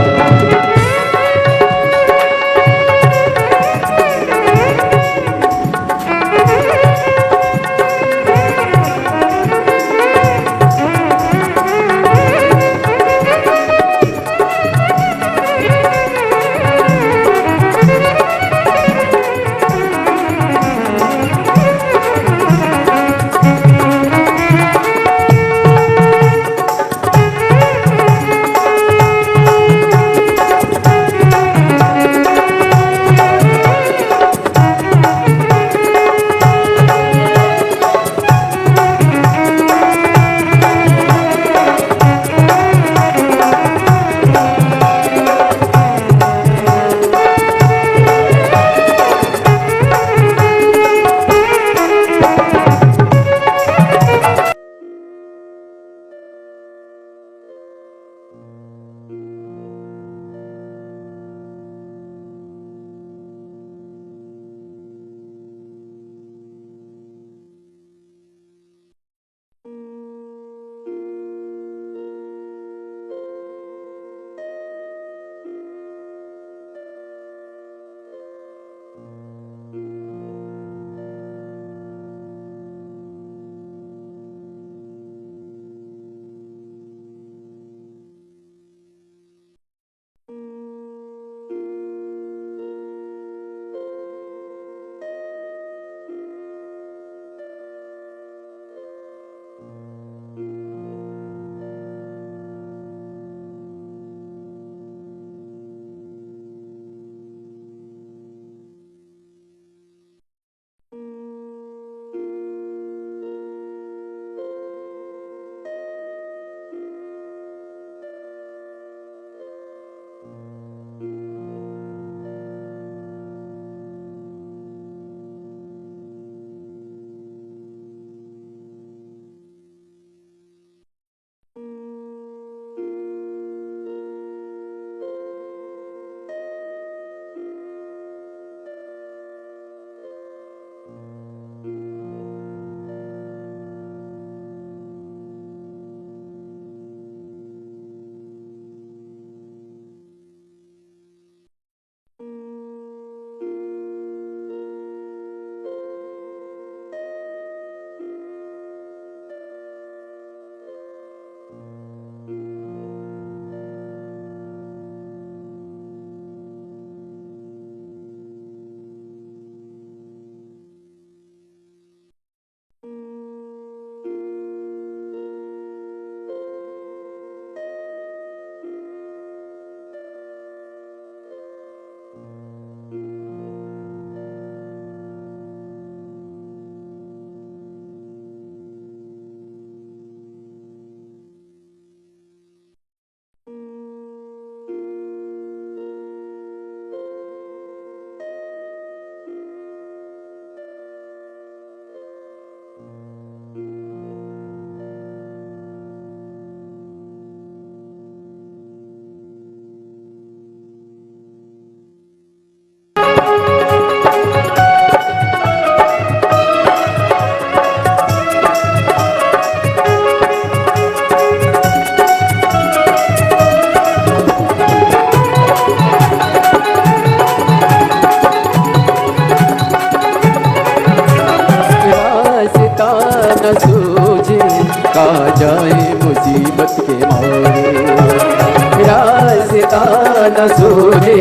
[SPEAKER 2] न सूझे, कहाँ जाए मुसीबत के मारे। रास्ता न सूझे,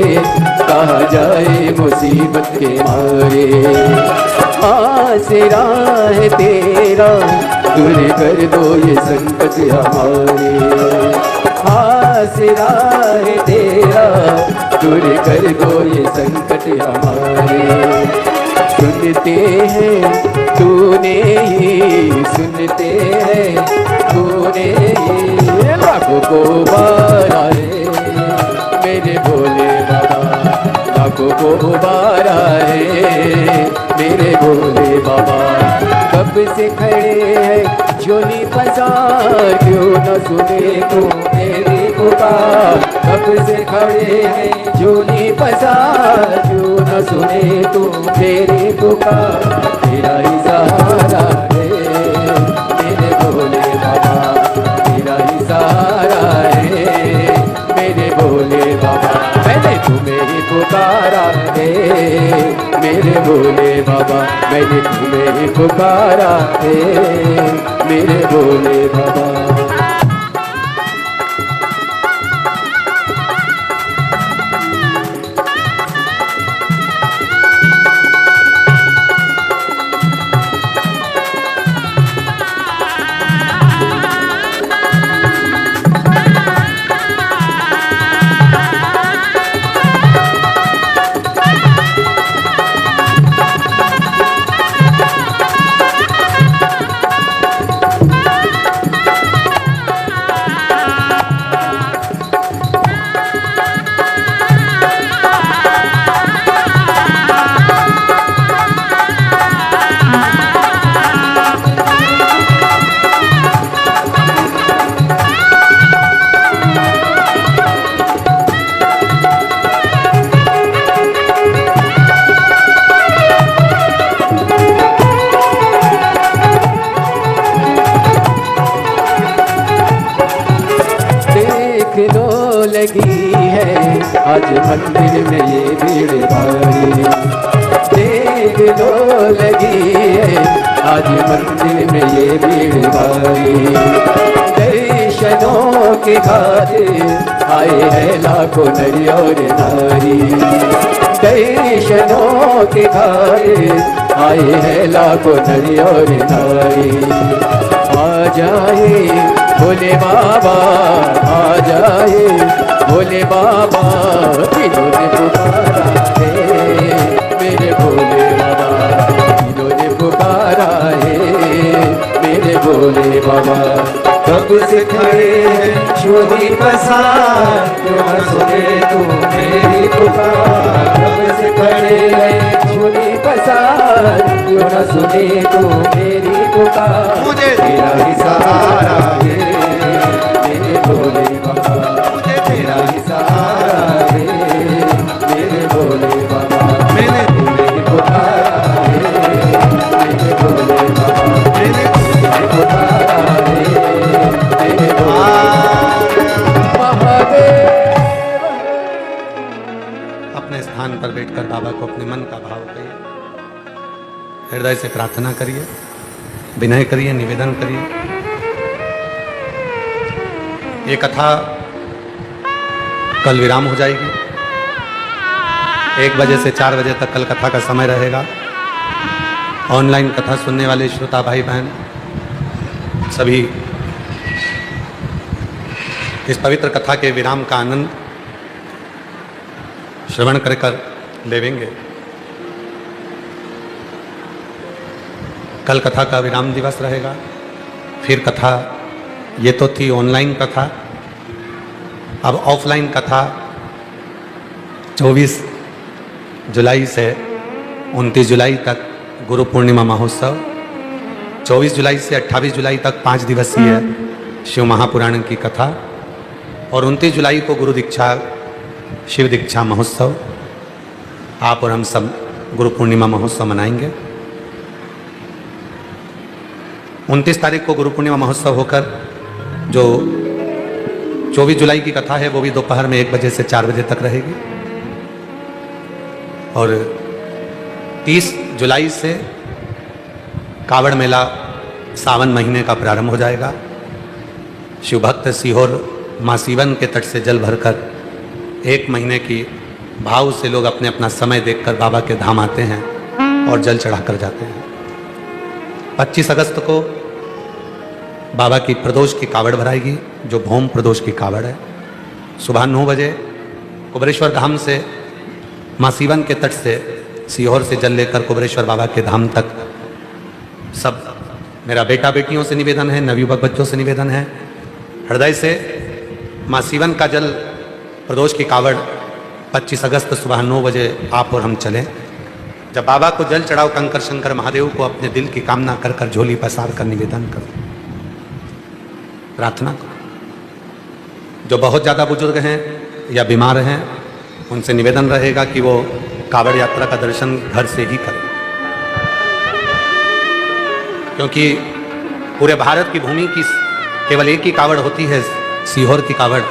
[SPEAKER 2] कहाँ जाए मुसीबत के मारे। आसरा है तेरा, दूर कर दो ये संकट हमारे। आसरा है तेरा, दूर कर दो ये संकट हमारे। सुनते हैं तूने ही, सुनते हैं तूने ही, लाखों को बारा है मेरे भोले बाबा, लाखों को बारा है मेरे भोले बाबा। कब से खड़े हैं झोली पसार, क्यों न सुने तो मेरी पुकार। कब से खड़े हैं झोली पसार, क्यों न सुने तो मेरी पुकार। तेरा ही सहारा है मेरे भोले बाबा, तेरा ही सहारा है मेरे भोले बाबा। मैंने तुम्हें ही पुकारा है मेरे भोले बाबा, मैंने तुम्हें ही पुकारा है मेरे भोले बाबा। लगी है आज मंदिर में ये भीड़ भारी। देख लो लगी है आज मंदिर में ये भीड़ भारी। दर्शनों के खातिर आए हैं लाखों नर और नारी। दर्शनों के खातिर आए हैं लाखों नर और नारी। आ जाए भोले बाबा, आ जाए भोले बाबा, इन्होंने पुकारा है मेरे भोले बाबा, इन्होंने पुकारा है मेरे भोले बाबा। कब से खड़े हैं झोली पसार, क्यों न सुने तू मेरी पुकार। कब से खड़े हैं झोली पसार, क्यों न सुने तू मेरी पुकार।
[SPEAKER 1] मुझे
[SPEAKER 2] तेरा ही सहारा है मेरे भोले बाबा, मुझे तेरा ही सहारा है मेरे भोले बाबा। मैंने तुम्हें पुकारा है मेरे भोले बाबा, मैंने तुम्हें पुकारा है मेरे भोले महादेव।
[SPEAKER 1] अपने स्थान पर बैठकर बाबा को अपने मन का भाव कहिए, हृदय से प्रार्थना करिए, विनय करिए, निवेदन करिए। ये कथा कल विराम हो जाएगी। 1 बजे से 4 बजे तक कल कथा का समय रहेगा। ऑनलाइन कथा सुनने वाले श्रोता भाई बहन सभी इस पवित्र कथा के विराम का आनंद श्रवण कर लेवेंगे। कल कथा का विराम दिवस रहेगा। फिर कथा, ये तो थी ऑनलाइन कथा, अब ऑफलाइन कथा 24 जुलाई से 29 जुलाई तक गुरु पूर्णिमा महोत्सव, 24 जुलाई से 28 जुलाई तक 5 दिवसीय शिव महापुराण की कथा, और 29 जुलाई को गुरु दीक्षा शिव दीक्षा महोत्सव आप और हम सब गुरु पूर्णिमा महोत्सव मनाएंगे। 29 तारीख को गुरु पूर्णिमा महोत्सव होकर जो 24 जुलाई की कथा है वो भी दोपहर में 1 बजे से 4 बजे तक रहेगी, और 30 जुलाई से कावड़ मेला सावन महीने का प्रारंभ हो जाएगा। शिवभक्त सीहोर माँ सीवन के तट से जल भरकर 1 महीने की भाव से लोग अपने अपना समय देखकर बाबा के धाम आते हैं और जल चढ़ाकर जाते हैं। 25 अगस्त को बाबा की प्रदोष की कावड़ भराएगी, जो भौम प्रदोष की कावड़ है। सुबह 9 बजे कुबरेश्वर धाम से माँ सीवन के तट से सीहोर से जल लेकर कुबरेश्वर बाबा के धाम तक सब मेरा बेटा बेटियों से निवेदन है, नवयुवक बच्चों से निवेदन है, हृदय से माँ सीवन का जल प्रदोष की कावड़ 25 अगस्त सुबह 9 बजे आप और हम चलें। जब बाबा को जल चढ़ाओ, कंकर शंकर महादेव को अपने दिल की कामना कर कर झोली पसार कर निवेदन करो, प्रार्थना करो। जो बहुत ज़्यादा बुजुर्ग हैं या बीमार हैं, उनसे निवेदन रहेगा कि वो कावड़ यात्रा का दर्शन घर से ही करें, क्योंकि पूरे भारत की भूमि की केवल एक ही कावड़ होती है, सीहोर की कावड़,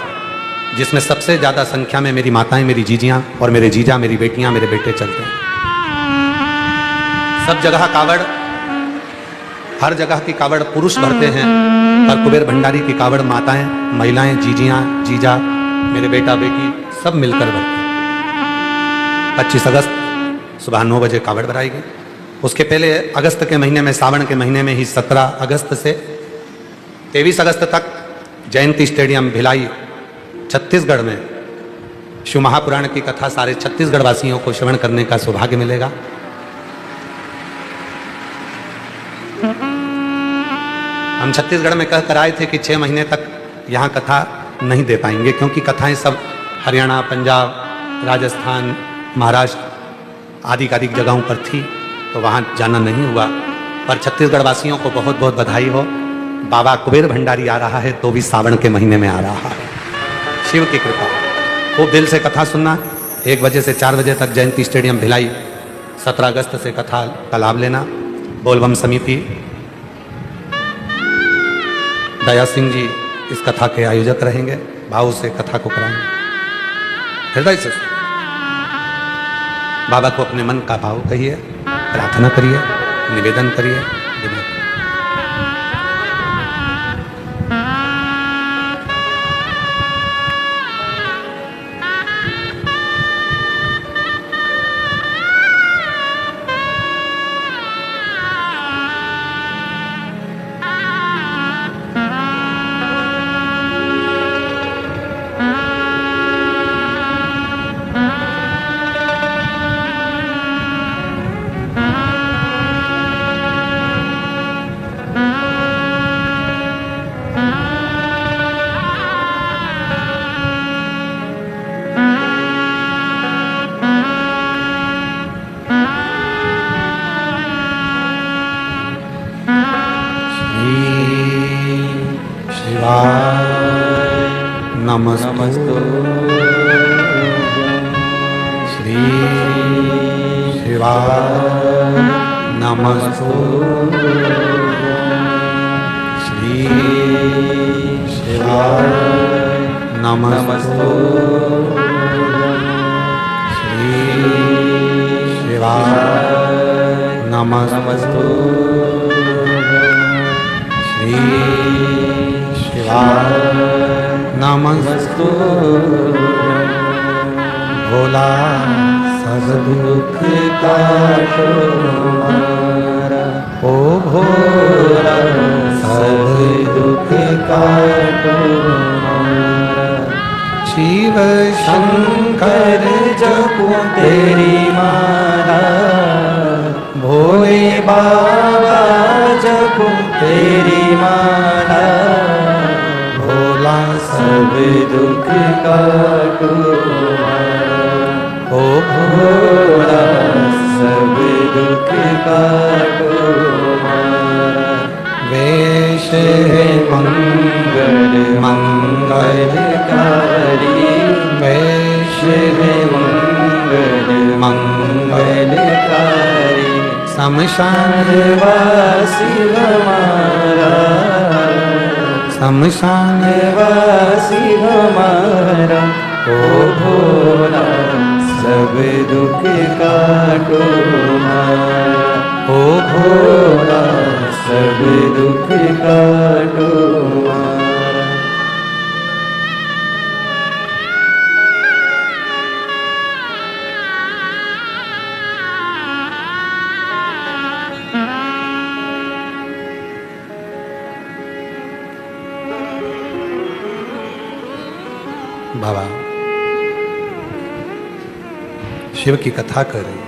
[SPEAKER 1] जिसमें सबसे ज़्यादा संख्या में मेरी माताएं, मेरी जीजियाँ और मेरे जीजा, मेरी बेटियाँ, मेरे बेटे चलते हैं। सब जगह कावड़, हर जगह की कावड़ पुरुष भरते हैं, पर कुबेर भंडारी की कावड़ माताएं, महिलाएं, जीजियाँ, जीजा, मेरे बेटा बेटी सब मिलकर भरते हैं। 25 अगस्त सुबह 9 बजे कावड़ भराएगी। उसके पहले अगस्त के महीने में, सावन के महीने में ही 17 अगस्त से 23 अगस्त तक जयंती स्टेडियम भिलाई छत्तीसगढ़ में शिव महापुराण की कथा सारे छत्तीसगढ़ वासियों को श्रवण करने का सौभाग्य मिलेगा। हम छत्तीसगढ़ में कहकर आए थे कि 6 महीने तक यहाँ कथा नहीं दे पाएंगे, क्योंकि कथाएं सब हरियाणा, पंजाब, राजस्थान, महाराष्ट्र आदि जगहों पर थी, तो वहाँ जाना नहीं हुआ। पर छत्तीसगढ़ वासियों को बहुत बहुत बधाई हो, बाबा कुबेर भंडारी आ रहा है, तो भी सावन के महीने में आ रहा है। शिव की कृपा, खूब दिल से कथा सुनना। 1 बजे से 4 बजे तक जयंती स्टेडियम भिलाई, 17 अगस्त से कथा का लाभ लेना। बोलबम समिति दया सिंह जी इस कथा के आयोजक रहेंगे, भाव से कथा को कराएंगे। हृदय से बाबा को अपने मन का भाव कहिए, प्रार्थना करिए, निवेदन करिए। नमस्तु श्री शिवाय नमस्तु श्री शिवाय नमस्तु श्री शिवाय नमस्तु श्री शिवाय नमस्तु। भोला सब दुख काटो हमारा, ओ भोला सब दुख काटो हमारा। शिव शंकर जपो तेरी माला, भोले बाबा जपो तेरी माला। भोला सब दुख काटो हमारा, ओ भोला सब दुख काटो हमारा। वेश है मंगल मंगलकारी, वेश है मंगल मंगलकारी। शमशान वासी हमारा, शमशान वासी हमारा। ओ भोला सब दुख काटो हमारा, ओ भोला
[SPEAKER 2] सब दुख काटो मारा।
[SPEAKER 1] बाबा शिव की कथा कर रही,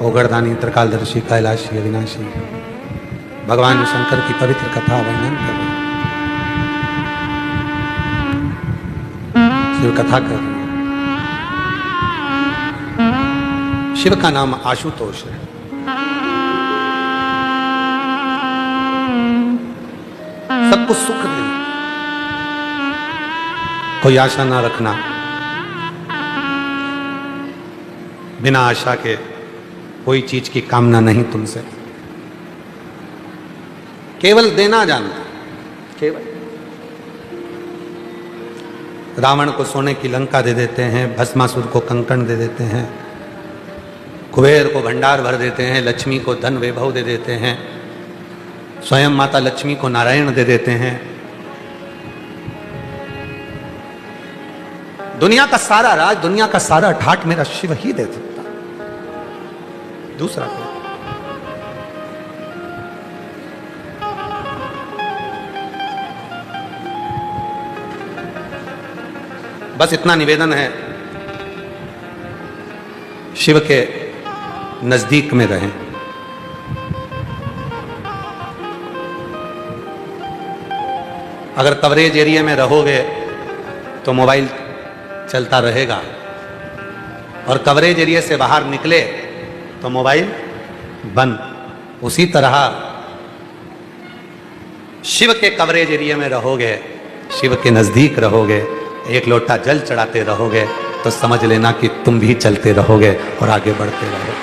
[SPEAKER 1] ओगरदानी, त्रिकालदर्शी, कैलाशी, अविनाशी, भगवान शंकर की पवित्र कथा वर्णन कर रही, शिव कथा कर रही। शिव का नाम आशुतोष है। सबको सुख देना, कोई आशा ना रखना, बिना आशा के कोई चीज की कामना नहीं तुमसे, केवल देना जानना। केवल रावण को सोने की लंका दे देते हैं, भस्मासुर को कंकण दे देते हैं, कुबेर को भंडार भर देते हैं, लक्ष्मी को धन वैभव दे देते हैं, स्वयं माता लक्ष्मी को नारायण दे देते हैं। दुनिया का सारा राज, दुनिया का सारा ठाट मेरा शिव ही दे सकता, दूसरा कोई। बस इतना निवेदन है, शिव के नजदीक में रहें। अगर कवरेज एरिया में रहोगे तो मोबाइल चलता रहेगा, और कवरेज एरिया से बाहर निकले तो मोबाइल बंद। उसी तरह शिव के कवरेज एरिया में रहोगे, शिव के नजदीक रहोगे, एक लोटा जल चढ़ाते रहोगे, तो समझ लेना कि तुम भी चलते रहोगे और आगे बढ़ते रहोगे।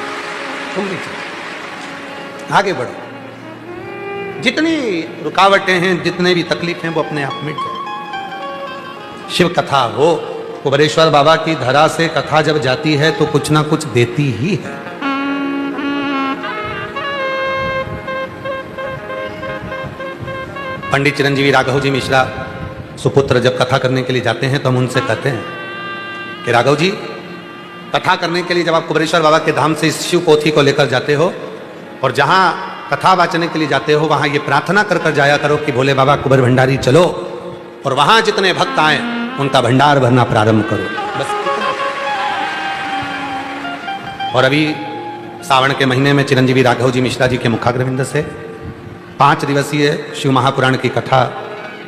[SPEAKER 1] तुम भी चलो, आगे बढ़ो। जितनी रुकावटें हैं, जितने भी तकलीफ हैं, वो अपने आप मिट जाए। शिव कथा हो, कुबेरेश्वर बाबा की धरा से कथा जब जाती है तो कुछ ना कुछ देती ही है। पंडित चिरंजीवी राघव जी मिश्रा सुपुत्र जब कथा करने के लिए जाते हैं तो हम उनसे कहते हैं कि राघव जी, कथा करने के लिए जब आप कुबेरेश्वर बाबा के धाम से इस शिव पोथी को लेकर जाते हो और जहां कथा वाचने के लिए जाते हो, वहां ये प्रार्थना कर कर जाया करो कि भोले बाबा कुबेर भंडारी चलो, और वहां जितने भक्त आए उनका भंडार भरना प्रारंभ करो। बस इतना। और अभी सावन के महीने में चिरंजीवी राघव जी मिश्रा जी के मुखाग्रविंद से 5 दिवसीय शिव महापुराण की कथा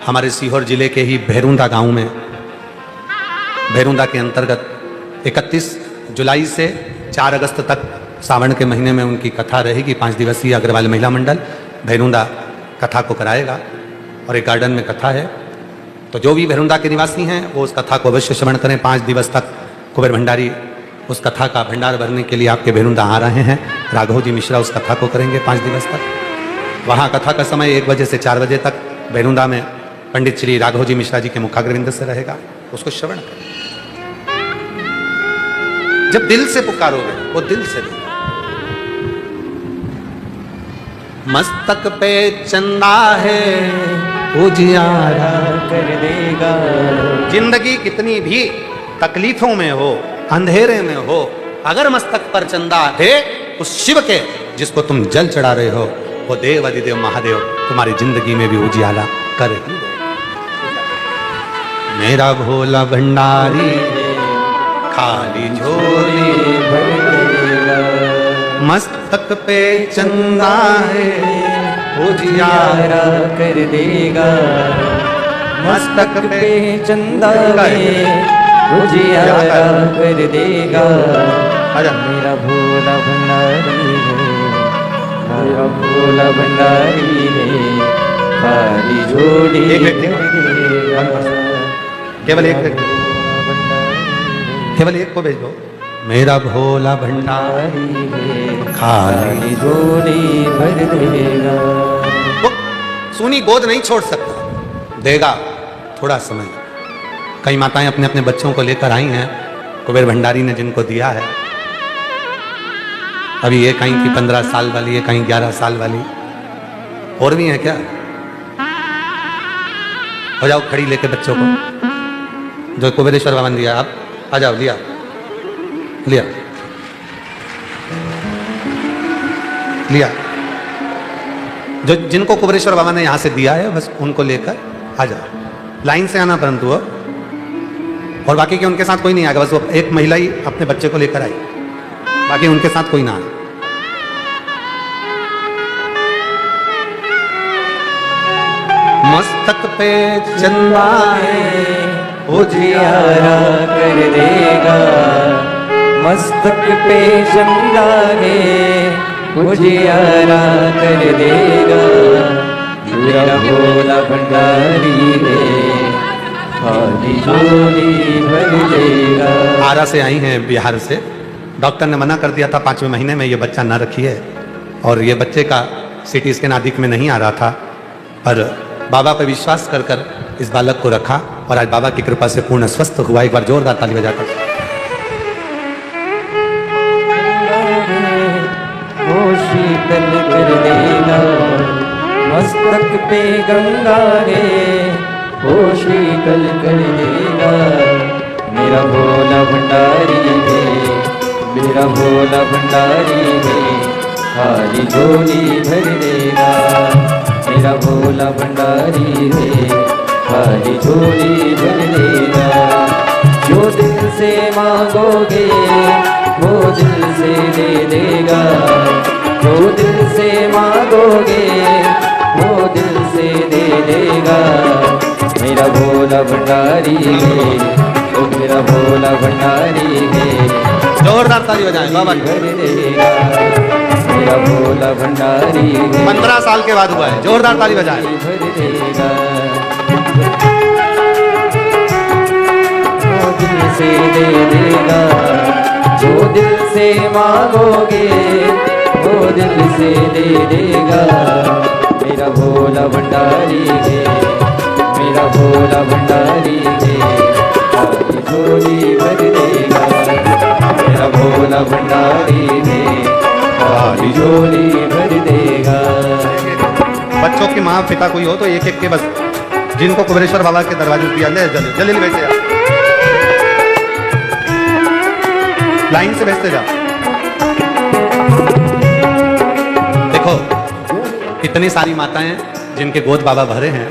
[SPEAKER 1] हमारे सीहोर जिले के ही भैरुंदा गांव में, भैरुंदा के अंतर्गत 31 जुलाई से 4 अगस्त तक सावन के महीने में उनकी कथा रहेगी। 5 दिवसीय अग्रवाल महिला मंडल भैरुंदा कथा को कराएगा, और एक गार्डन में कथा है। तो जो भी भैरुंदा के निवासी हैं वो उस कथा को अवश्य श्रवण करें। 5 दिवस तक कुबेर भंडारी उस कथा का भंडार भरने के लिए आपके भैरुंदा आ रहे हैं। राघव जी मिश्रा उस कथा को करेंगे 5 दिवस तक। वहाँ कथा का समय 1 बजे से 4 बजे तक भैरुंदा में पंडित श्री राघव जी मिश्रा जी के मुखाग्रविंद से रहेगा। उसको श्रवण करें। जब दिल से पुकारोगे वो दिल से देगा। मस्तक पे चंदा है उजियारा
[SPEAKER 2] कर देगा।
[SPEAKER 1] जिंदगी कितनी भी तकलीफों में हो, अंधेरे में हो, अगर मस्तक पर चंदा है उस शिव के जिसको तुम जल चढ़ा रहे हो, वो देव अधिदेव महादेव तुम्हारी जिंदगी में भी उजियाला कर ही देगा। मेरा भोला भंडारी खाली झोली
[SPEAKER 2] भर देगा।
[SPEAKER 1] मस्तक पे चंदा है उजियारा
[SPEAKER 2] उजियारा कर देगा।
[SPEAKER 1] मस्तक
[SPEAKER 2] मस्तक
[SPEAKER 1] पे
[SPEAKER 2] पे चंदा है उजियारा कर देगा।
[SPEAKER 1] आजा।
[SPEAKER 2] मेरा भोला भंडारी है, मेरा भोला भंडारी है, खाली झोली
[SPEAKER 1] एक व्यक्ति को,
[SPEAKER 2] भर देगा।
[SPEAKER 1] केवल एक व्यक्ति, केवल एक को भेज दो। मेरा भोला भंडारी
[SPEAKER 2] है,
[SPEAKER 1] खाली
[SPEAKER 2] झोली भर देगा।
[SPEAKER 1] वो सूनी गोद नहीं छोड़ सकता, देगा थोड़ा समय। कई माताएं अपने अपने बच्चों को लेकर आई हैं, कुबेर भंडारी ने जिनको दिया है। अभी ये कहीं की 15 साल वाली है, कहीं 11 साल वाली, और भी हैं क्या? हो जाओ खड़ी लेके बच्चों को, जो कुबेरेश्वर बाबा ने दिया। आप आ जाओ, लिया लिया लिया। जो जिनको कुबेरेश्वर बाबा ने यहाँ से दिया है बस उनको लेकर आ जाओ, लाइन से आना परंतु वो, और बाकी के उनके साथ कोई नहीं आएगा, बस वो एक महिला ही अपने बच्चे को लेकर आई, बाकी उनके साथ कोई ना आए। मस्तक पे चंदा है
[SPEAKER 2] उजियारा कर देगा, मस्तक पे चंदा है उजियारा कर देगा, मेरा भोला भंडारी है खाली झोली भर देगा।
[SPEAKER 1] आरा से आई हैं, बिहार से। डॉक्टर ने मना कर दिया था 5वें महीने में ये बच्चा ना रखिए, और ये बच्चे का सीटी स्कैन आदि में नहीं आ रहा था, पर बाबा पर विश्वास कर कर इस बालक को रखा और आज बाबा की कृपा से पूर्ण स्वस्थ हुआ। एक बार जोरदार ताली बजाकर।
[SPEAKER 2] वो शीतल कर देगा, मस्तक पे गंगा है वो शीतल कर देगा, मेरा भोला भंडारी है, मेरा भोला भंडारी है खाली झोली भर देगा, मेरा भोला भंडारी है खाली झोली भर देगा। जो दिल से मांगोगे वो दिल से दे देगा, जो दिल से मांगोगे वो दिल से दे देगा, मेरा भोला भंडारी है, ओ मेरा भोला भंडारी है।
[SPEAKER 1] जोरदार ताली बजाएं बाबा।
[SPEAKER 2] भर देगा मेरा भोला भंडारी है।
[SPEAKER 1] 15 साल के बाद हुआ है, जोरदार ताली बजाएं।
[SPEAKER 2] भर देगा वो दिल से दे देगा, जो दिल से मांगोगे वो दिल से दे देगा, मेरा भोला भंडारी है, मेरा भोला भंडारी है खाली झोली भर देगा, मेरा भोला भंडारी है खाली झोली भर देगा।
[SPEAKER 1] बच्चों की माँ पिता कोई हो तो एक एक के बस, जिनको कुबेरेश्वर बाबा के दरवाजे दिया ले जल्दी भेजते जाओ, लाइन से भेजते जाओ। देखो इतनी सारी माताएं जिनके गोद बाबा भरे हैं,